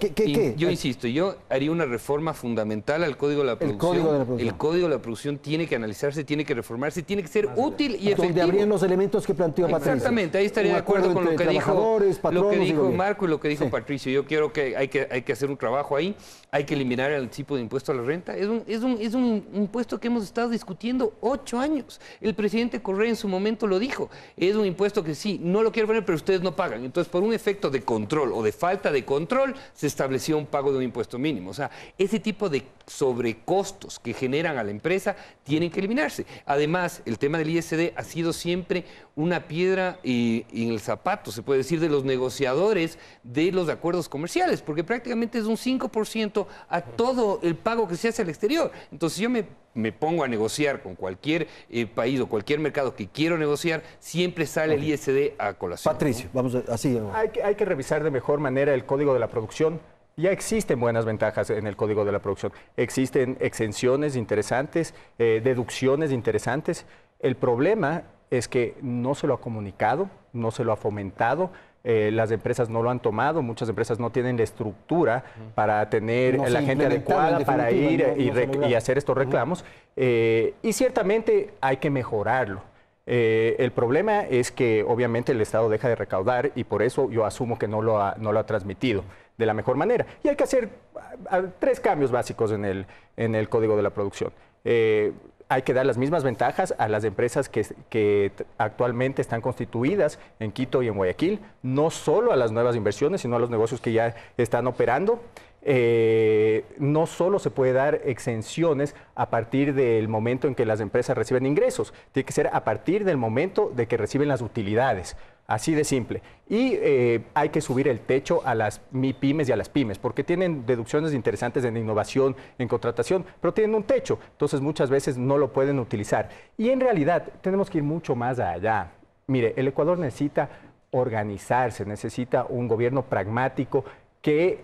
insisto, yo haría una reforma fundamental al Código de la Producción. El Código de la Producción tiene que analizarse, tiene que reformarse, tiene que ser útil y efectivo.
Donde habrían los elementos que planteó Patricio.
Exactamente, ahí estaría de acuerdo con lo que dijo Marco y lo que dijo Patricio. Yo creo que hay que hacer un trabajo ahí, hay que eliminar el tipo de impuesto a la renta. Es un impuesto que hemos estado discutiendo 8 años. El presidente Correa en su momento lo dijo. Es un impuesto que sí, no lo quiero poner, pero ustedes no pagan. Entonces, por por un efecto de control o de falta de control se estableció un pago de un impuesto mínimo. O sea, ese tipo de sobrecostos que generan a la empresa tienen que eliminarse. Además, el tema del ISD ha sido siempre una piedra en el zapato, se puede decir, de los negociadores de los acuerdos comerciales, porque prácticamente es un 5% a todo el pago que se hace al exterior. Entonces yo me pongo a negociar con cualquier país o cualquier mercado que quiero negociar, siempre sale el ISD a colación.
Patricio,
¿no?
vamos así.
Hay que revisar de mejor manera el Código de la Producción. Ya existen buenas ventajas en el Código de la Producción. Existen exenciones interesantes, deducciones interesantes. El problema es que no se lo ha comunicado, no se lo ha fomentado. Las empresas no lo han tomado, muchas empresas no tienen la estructura para tener la gente adecuada para ir y hacer estos reclamos. Y ciertamente hay que mejorarlo. El problema es que obviamente el Estado deja de recaudar y por eso yo asumo que no lo ha transmitido de la mejor manera. Y hay que hacer 3 cambios básicos en el Código de la Producción. Hay que dar las mismas ventajas a las empresas que actualmente están constituidas en Quito y en Guayaquil, no solo a las nuevas inversiones, sino a los negocios que ya están operando. No solo se puede dar exenciones a partir del momento en que las empresas reciben ingresos, tiene que ser a partir del momento de que reciben las utilidades. Así de simple. Y hay que subir el techo a las MIPYMES y a las pymes, porque tienen deducciones interesantes en innovación, en contratación, pero tienen un techo, entonces muchas veces no lo pueden utilizar. Y en realidad tenemos que ir mucho más allá. Mire, el Ecuador necesita organizarse, necesita un gobierno pragmático que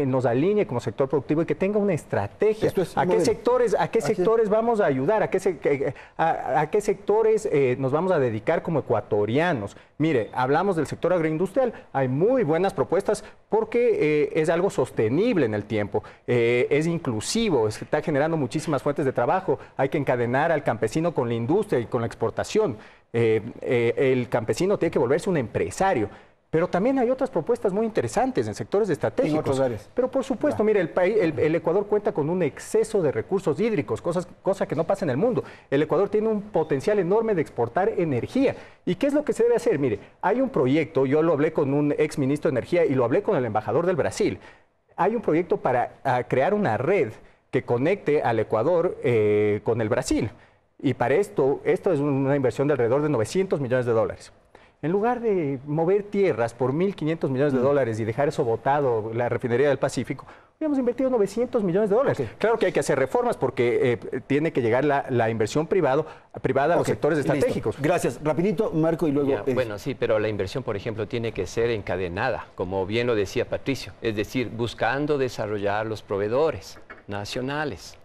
nos alinee como sector productivo y que tenga una estrategia. ¿A qué sectores vamos a ayudar? ¿A qué sectores nos vamos a dedicar como ecuatorianos? Mire, hablamos del sector agroindustrial, hay muy buenas propuestas porque es algo sostenible en el tiempo, es inclusivo, está generando muchísimas fuentes de trabajo, hay que encadenar al campesino con la industria y con la exportación. El campesino tiene que volverse un empresario. Pero también hay otras propuestas muy interesantes en sectores estratégicos. En otras áreas. Pero por supuesto, mire, el Ecuador cuenta con un exceso de recursos hídricos, cosa que no pasa en el mundo. El Ecuador tiene un potencial enorme de exportar energía. ¿Y qué es lo que se debe hacer? Mire, hay un proyecto, yo lo hablé con un ex ministro de Energía y lo hablé con el embajador del Brasil. Hay un proyecto para crear una red que conecte al Ecuador con el Brasil. Y para esto es una inversión de alrededor de $900 millones. En lugar de mover tierras por $1.500 millones y dejar eso botado, la refinería del Pacífico, habíamos invertido $900 millones. Okay. Claro que hay que hacer reformas porque tiene que llegar la inversión privada a los sectores estratégicos.
Listo. Gracias. Rapidito, Marco, y luego...
Bueno, sí, pero la inversión, por ejemplo, tiene que ser encadenada, como bien lo decía Patricio. Es decir, buscando desarrollar los proveedores nacionales.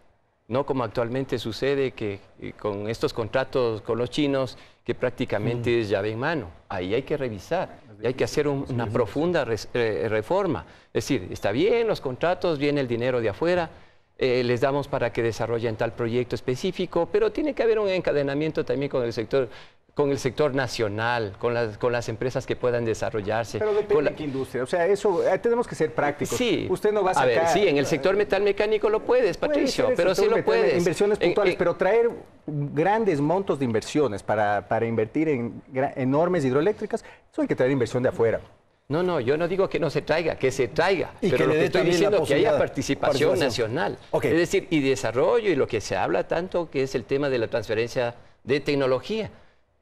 No como actualmente sucede que con estos contratos con los chinos, que prácticamente es llave en mano. Ahí hay que revisar, y hay que hacer una profunda reforma. Es decir, está bien los contratos, viene el dinero de afuera, les damos para que desarrollen tal proyecto específico, pero tiene que haber un encadenamiento también con el sector nacional, con las empresas que puedan desarrollarse.
Pero depende de qué industria, o sea, eso tenemos que ser prácticos.
Sí,
usted no va a sacar...
A ver, sí, en el sector metal mecánico lo puedes, Patricio, pero sí lo puedes.
Inversiones puntuales, pero traer grandes montos de inversiones para invertir en enormes hidroeléctricas, eso hay que traer inversión de afuera.
No, yo no digo que no se traiga, que se traiga, pero lo que estoy diciendo es que haya participación nacional. Okay. Es decir, y desarrollo, y lo que se habla tanto, que es el tema de la transferencia de tecnología.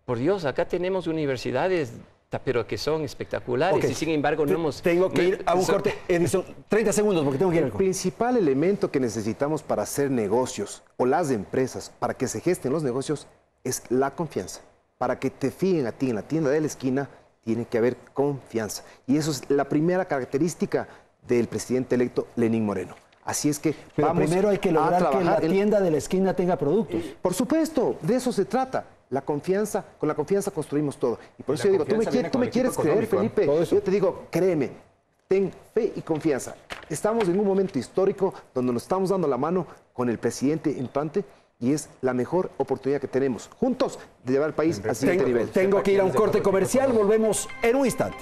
Por Dios, acá tenemos universidades, pero que son espectaculares, y sin embargo no hemos...
Tengo que ir a un corte, Edison, 30 segundos, porque tengo que ir al corte.
El principal elemento que necesitamos para hacer negocios, o las empresas, para que se gesten los negocios, es la confianza. Para que te fíen a ti en la tienda de la esquina, tiene que haber confianza. Y eso es la primera característica del presidente electo Lenín Moreno. Así es que
pero primero hay que lograr que la tienda de la esquina tenga productos.
Por supuesto, de eso se trata. La confianza, con la confianza construimos todo. Y por eso yo digo, tú me quieres creer, Felipe, yo te digo, créeme, ten fe y confianza. Estamos en un momento histórico donde nos estamos dando la mano con el presidente entrante y es la mejor oportunidad que tenemos, juntos, de llevar al país al siguiente nivel.
Tengo que ir a un corte comercial, volvemos en un instante.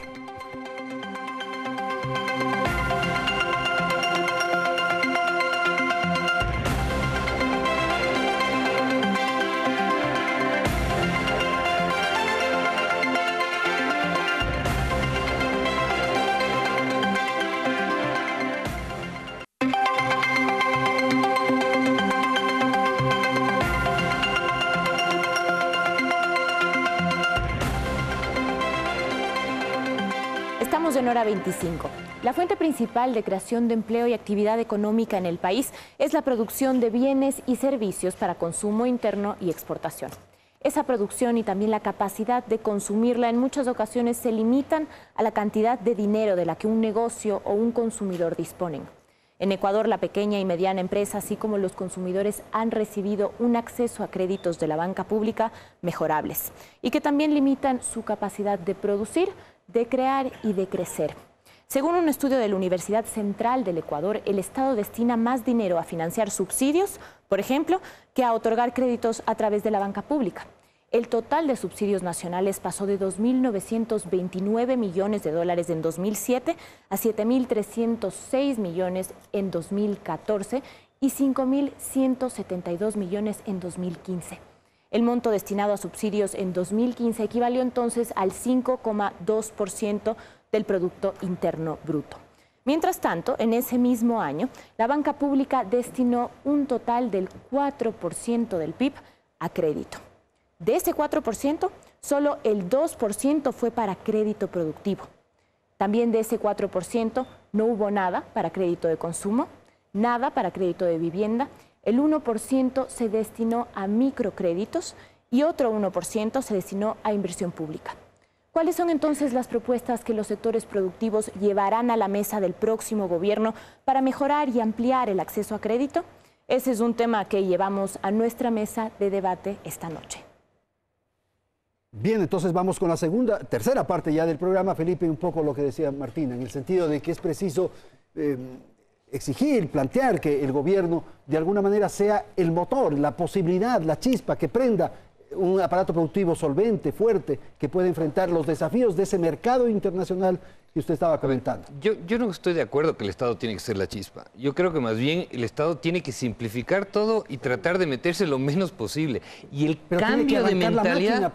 en Hora 25. La fuente principal de creación de empleo y actividad económica en el país es la producción de bienes y servicios para consumo interno y exportación. Esa producción y también la capacidad de consumirla en muchas ocasiones se limitan a la cantidad de dinero de la que un negocio o un consumidor disponen. En Ecuador, la pequeña y mediana empresa, así como los consumidores, han recibido un acceso a créditos de la banca pública mejorables y que también limitan su capacidad de producir, de crear y de crecer. Según un estudio de la Universidad Central del Ecuador, el Estado destina más dinero a financiar subsidios, por ejemplo, que a otorgar créditos a través de la banca pública. El total de subsidios nacionales pasó de 2.929 millones de dólares en 2007 a 7.306 millones en 2014 y 5.172 millones en 2015. El monto destinado a subsidios en 2015 equivalió entonces al 5,2% del Producto Interno Bruto. Mientras tanto, en ese mismo año, la banca pública destinó un total del 4% del PIB a crédito. De ese 4%, solo el 2% fue para crédito productivo. También de ese 4% no hubo nada para crédito de consumo, nada para crédito de vivienda, el 1% se destinó a microcréditos y otro 1% se destinó a inversión pública. ¿Cuáles son entonces las propuestas que los sectores productivos llevarán a la mesa del próximo gobierno para mejorar y ampliar el acceso a crédito? Ese es un tema que llevamos a nuestra mesa de debate esta noche.
Bien, entonces vamos con la tercera parte ya del programa, Felipe, un poco lo que decía Martina, en el sentido de que es preciso exigir, plantear que el gobierno de alguna manera sea el motor, la posibilidad, la chispa que prenda un aparato productivo solvente, fuerte, que pueda enfrentar los desafíos de ese mercado internacional que usted estaba comentando.
Yo no estoy de acuerdo que el Estado tiene que ser la chispa. Yo creo que más bien el Estado tiene que simplificar todo y tratar de meterse lo menos posible. Y el cambio de mentalidad,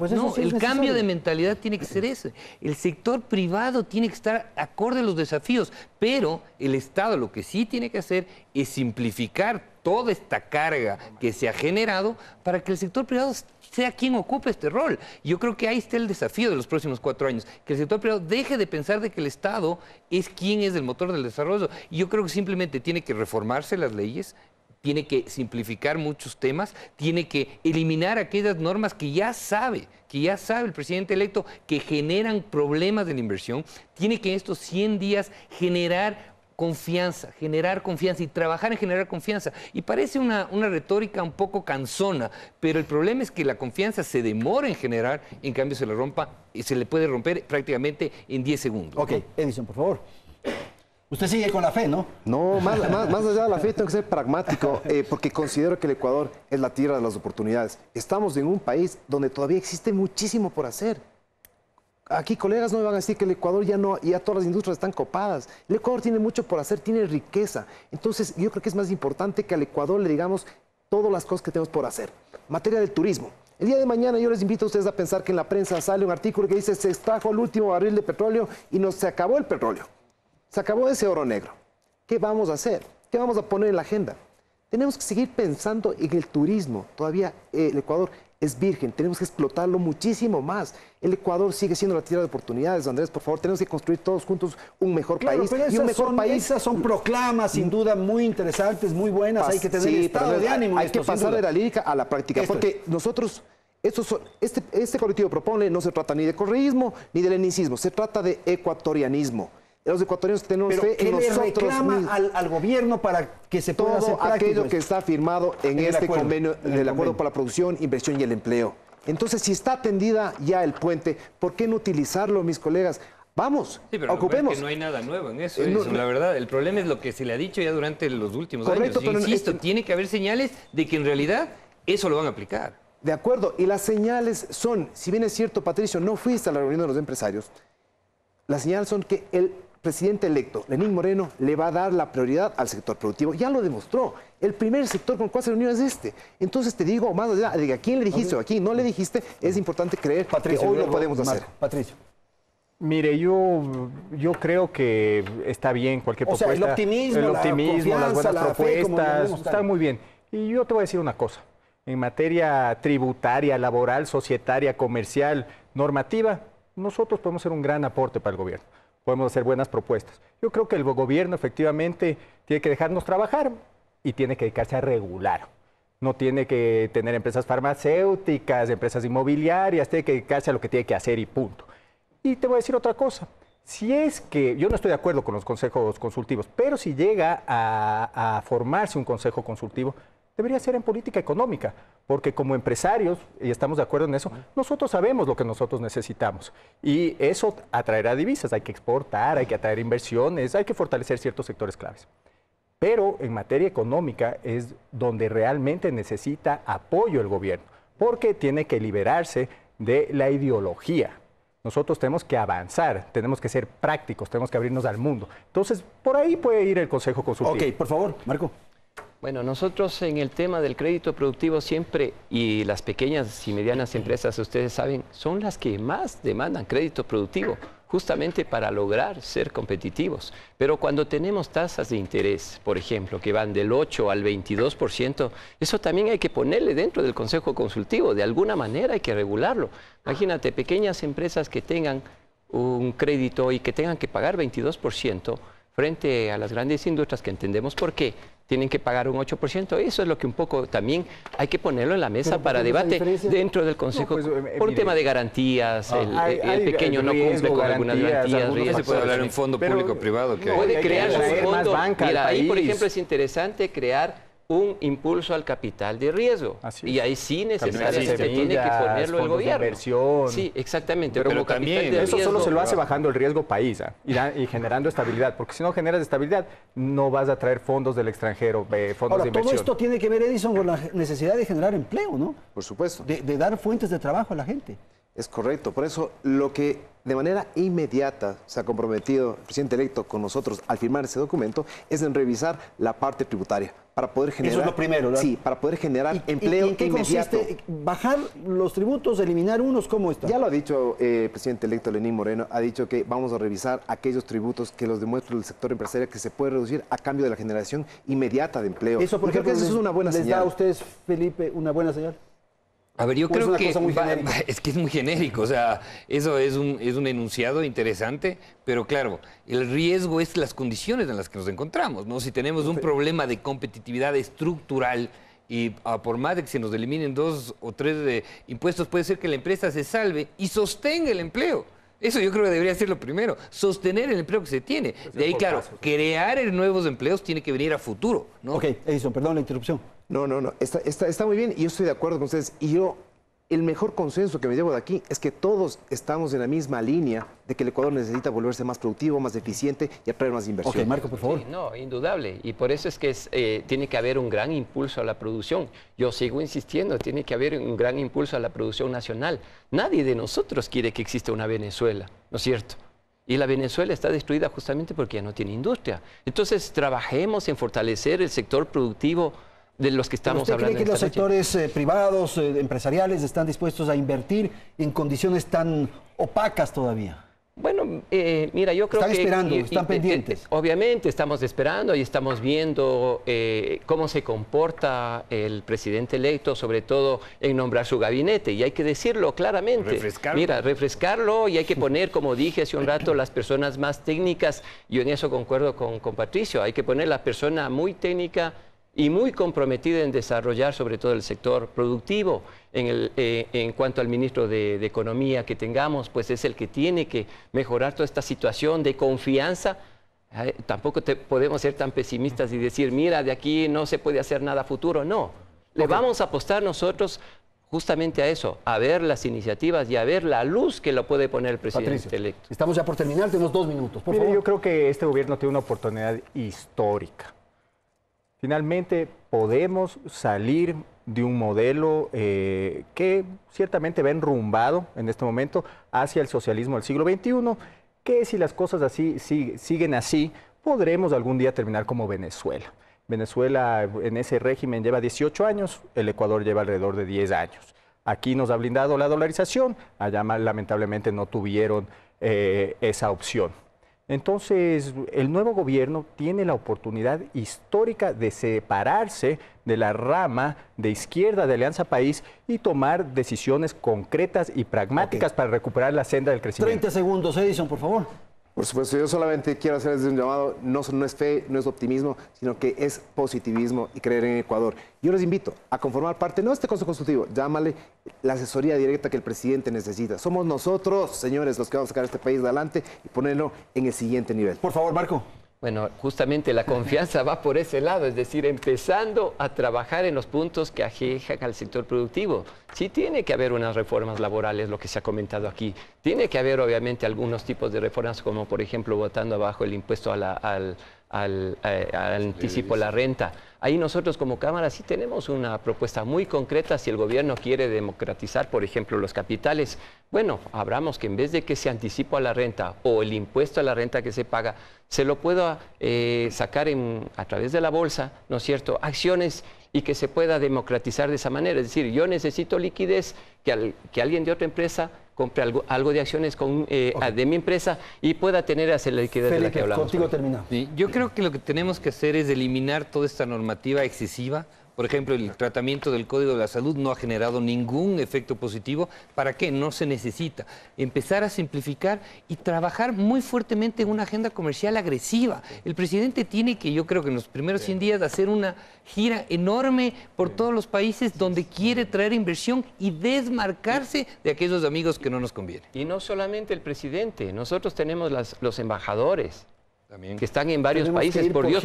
cambio de mentalidad tiene que ser ese. El sector privado tiene que estar acorde a los desafíos, pero el Estado lo que sí tiene que hacer es simplificar toda esta carga que se ha generado para que el sector privado sea quien ocupe este rol. Yo creo que ahí está el desafío de los próximos 4 años, que el sector privado deje de pensar de que el Estado es quien es el motor del desarrollo. Y yo creo que simplemente tiene que reformarse las leyes, tiene que simplificar muchos temas, tiene que eliminar aquellas normas que ya sabe el presidente electo que generan problemas de la inversión, tiene que en estos 100 días generar confianza y trabajar en generar confianza. Y parece una retórica un poco cansona, pero el problema es que la confianza se demora en generar, en cambio se le puede romper prácticamente en 10 segundos.
Ok, ¿no? Edison, por favor. Usted sigue con la fe, ¿no?
No, más allá de la fe tengo que ser pragmático, porque considero que el Ecuador es la tierra de las oportunidades. Estamos en un país donde todavía existe muchísimo por hacer. Aquí colegas no me van a decir que el Ecuador ya todas las industrias están copadas. El Ecuador tiene mucho por hacer, tiene riqueza. Entonces yo creo que es más importante que al Ecuador le digamos todas las cosas que tenemos por hacer. Materia del turismo. El día de mañana yo les invito a ustedes a pensar que en la prensa sale un artículo que dice se extrajo el último barril de petróleo y se acabó el petróleo. Se acabó ese oro negro. ¿Qué vamos a hacer? ¿Qué vamos a poner en la agenda? Tenemos que seguir pensando en el turismo. Todavía el Ecuador es virgen, tenemos que explotarlo muchísimo más. El Ecuador sigue siendo la tierra de oportunidades, Andrés, por favor, tenemos que construir todos juntos un mejor país.
Y un mejor país. Esas son proclamas, sin duda, muy interesantes, muy buenas, hay que tener estado de ánimo.
Hay que pasar de la lírica a la práctica, porque nosotros, este colectivo propone, no se trata ni de correísmo ni de leninismo, se trata de ecuatorianismo. Los ecuatorianos tenemos fe en nosotros mismos.
Al gobierno para que se pueda hacer
todo aquello que está firmado en este convenio del Acuerdo para la Producción, Inversión y el Empleo. Entonces, si está atendida ya el puente, ¿por qué no utilizarlo, mis colegas? Vamos,
sí, pero
ocupemos.
Que no hay nada nuevo en eso, la verdad. El problema es lo que se le ha dicho ya durante los últimos años. Yo insisto, tiene que haber señales de que en realidad eso lo van a aplicar.
De acuerdo, y las señales son, si bien es cierto, Patricio, no fuiste a la reunión de los empresarios, las señales son que el presidente electo, Lenín Moreno, le va a dar la prioridad al sector productivo. Ya lo demostró. El primer sector con el cual se reunió es este. Entonces te digo, más allá de a quién le dijiste o a quién no le dijiste, es importante creer que hoy lo podemos hacer.
Patricio.
Mire, yo creo que está bien cualquier propuesta.
O sea, el optimismo,
las buenas propuestas, están muy bien. Y yo te voy a decir una cosa. En materia tributaria, laboral, societaria, comercial, normativa, nosotros podemos ser un gran aporte para el gobierno. podemos hacer buenas propuestas. Yo creo que el gobierno efectivamente tiene que dejarnos trabajar y tiene que dedicarse a regular. No tiene que tener empresas farmacéuticas, empresas inmobiliarias, tiene que dedicarse a lo que tiene que hacer y punto. Y te voy a decir otra cosa. Si es que, yo no estoy de acuerdo con los consejos consultivos, pero si llega a formarse un consejo consultivo, debería ser en política económica, porque como empresarios, y estamos de acuerdo en eso, nosotros sabemos lo que nosotros necesitamos. Y eso atraerá divisas, hay que exportar, hay que atraer inversiones, hay que fortalecer ciertos sectores claves. Pero en materia económica es donde realmente necesita apoyo el gobierno, porque tiene que liberarse de la ideología. Nosotros tenemos que avanzar, tenemos que ser prácticos, tenemos que abrirnos al mundo. Entonces, por ahí puede ir el consejo consultivo.
Ok, por favor, Marco.
Bueno, nosotros en el tema del crédito productivo siempre, y las pequeñas y medianas empresas, ustedes saben, son las que más demandan crédito productivo, justamente para lograr ser competitivos. Pero cuando tenemos tasas de interés, por ejemplo, que van del 8 al 22%, eso también hay que ponerle dentro del consejo consultivo, de alguna manera hay que regularlo. Imagínate, pequeñas empresas que tengan un crédito y que tengan que pagar 22%, frente a las grandes industrias que entendemos por qué tienen que pagar un 8%. Eso es lo que un poco también hay que ponerlo en la mesa para debate dentro del Consejo, por un tema de garantías, el pequeño no cumple con algunas garantías.
Se puede hablar en fondo público-privado.
Puede crear un fondo. Mira, ahí por ejemplo es interesante crear un impulso al capital de riesgo. Y ahí sí necesariamente tiene que ponerlo el gobierno.
Inversión.
Sí, exactamente.
Pero también eso solo se lo hace bajando el riesgo país y generando estabilidad, porque si no generas estabilidad no vas a traer fondos del extranjero, fondos de inversión.
Todo esto tiene que ver, Edison, con la necesidad de generar empleo, ¿no?
Por supuesto.
De dar fuentes de trabajo a la gente.
Es correcto, por eso lo que de manera inmediata se ha comprometido el presidente electo con nosotros al firmar ese documento es en revisar la parte tributaria para poder generar...
Eso es lo primero, ¿verdad?
Sí, para poder generar empleo
¿y en qué
inmediato.
Consiste bajar los tributos, eliminar unos? ¿Cómo está?
Ya lo ha dicho el presidente electo Lenín Moreno, ha dicho que vamos a revisar aquellos tributos que los demuestra el sector empresarial que se puede reducir a cambio de la generación inmediata de empleo.
Eso, por ejemplo,
eso es una buena señal.
¿Les da a ustedes, Felipe, una buena señal?
A ver, yo creo que es que es muy genérico, o sea, eso es un enunciado interesante, pero claro, el riesgo es las condiciones en las que nos encontramos, ¿no? Si tenemos un problema de competitividad estructural y por más de que se nos eliminen 2 o 3 impuestos, puede ser que la empresa se salve y sostenga el empleo. Eso yo creo que debería ser lo primero, sostener el empleo que se tiene. De ahí, claro, crear nuevos empleos tiene que venir a futuro, ¿no?
Ok, Edison, perdón la interrupción.
No, está muy bien y yo estoy de acuerdo con ustedes. Y el mejor consenso que me llevo de aquí es que todos estamos en la misma línea de que el Ecuador necesita volverse más productivo, más eficiente y atraer más inversión.
Ok, Marco, por favor.
Sí, no, indudable. Y por eso es que tiene que haber un gran impulso a la producción. Yo sigo insistiendo, tiene que haber un gran impulso a la producción nacional. Nadie de nosotros quiere que exista una Venezuela, ¿no es cierto? Y la Venezuela está destruida justamente porque ya no tiene industria. Entonces, trabajemos en fortalecer el sector productivo de los que estamos hablando.
¿Usted cree que los sectores privados, empresariales, están dispuestos a invertir en condiciones tan opacas todavía?
Bueno, mira, yo creo que...
Están esperando, están pendientes.
Obviamente estamos esperando y estamos viendo cómo se comporta el presidente electo, sobre todo en nombrar su gabinete. Y hay que decirlo claramente.
Refrescarlo.
Mira, refrescarlo y hay que poner, como dije hace un rato, las personas más técnicas. Yo en eso concuerdo con Patricio. Hay que poner la persona muy técnica y muy comprometida en desarrollar sobre todo el sector productivo. En cuanto al ministro de Economía que tengamos, pues es el que tiene que mejorar toda esta situación de confianza. Tampoco podemos ser tan pesimistas y decir, mira, de aquí no se puede hacer nada a futuro. No, le vamos a apostar nosotros justamente a eso, a ver las iniciativas y a ver la luz que lo puede poner el presidente electo.
Estamos ya por terminar, tenemos 2 minutos, por favor.
Yo creo que este gobierno tiene una oportunidad histórica. Finalmente podemos salir de un modelo que ciertamente va enrumbado en este momento hacia el socialismo del siglo XXI, que si las cosas así siguen así, podremos algún día terminar como Venezuela. Venezuela en ese régimen lleva 18 años, el Ecuador lleva alrededor de 10 años. Aquí nos ha blindado la dolarización, allá lamentablemente no tuvieron esa opción. Entonces, el nuevo gobierno tiene la oportunidad histórica de separarse de la rama de izquierda de Alianza País y tomar decisiones concretas y pragmáticas para recuperar la senda del crecimiento.
30 segundos, Edison, por favor.
Por supuesto, yo solamente quiero hacerles un llamado, no es fe, no es optimismo, sino que es positivismo y creer en Ecuador. Yo les invito a conformar parte, no de este Consejo Consultivo, llámale la asesoría directa que el presidente necesita. Somos nosotros, señores, los que vamos a sacar este país adelante y ponerlo en el siguiente nivel.
Por favor, Marco.
Bueno, justamente la confianza va por ese lado, es decir, empezando a trabajar en los puntos que aquejan al sector productivo. Sí tiene que haber unas reformas laborales, lo que se ha comentado aquí. Tiene que haber, obviamente, algunos tipos de reformas, como por ejemplo, votando abajo el impuesto al anticipo a la renta. Ahí nosotros como Cámara sí tenemos una propuesta muy concreta. Si el gobierno quiere democratizar, por ejemplo, los capitales, bueno, hablamos que en vez de que se anticipo a la renta o el impuesto a la renta que se paga, se lo pueda sacar a través de la bolsa, ¿no es cierto?, acciones, y que se pueda democratizar de esa manera. Es decir, yo necesito liquidez, que alguien de otra empresa compre algo de acciones de mi empresa y pueda tener esa liquidez Felipe, de la que hablamos.
Contigo terminamos.
Sí, yo creo que lo que tenemos que hacer es eliminar toda esta normativa excesiva. Por ejemplo, el tratamiento del Código de la Salud no ha generado ningún efecto positivo. ¿Para qué? No se necesita. Empezar a simplificar y trabajar muy fuertemente en una agenda comercial agresiva. El presidente tiene que, yo creo que en los primeros 100 días, hacer una gira enorme por todos los países donde quiere traer inversión y desmarcarse de aquellos amigos que no nos convienen.
Y no solamente el presidente, nosotros tenemos los embajadores. También. Que están en varios países, por Dios,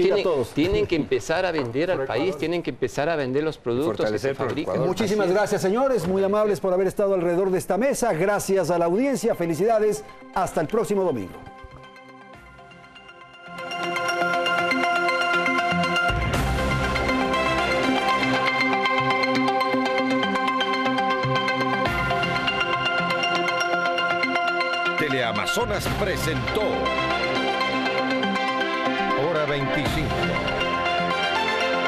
tienen que empezar a vender al país, tienen que empezar a vender los productos que se fabrican.
Muchísimas gracias, señores, muy amables por haber estado alrededor de esta mesa. Gracias a la audiencia, felicidades, hasta el próximo domingo.
Teleamazonas presentó Hora 25.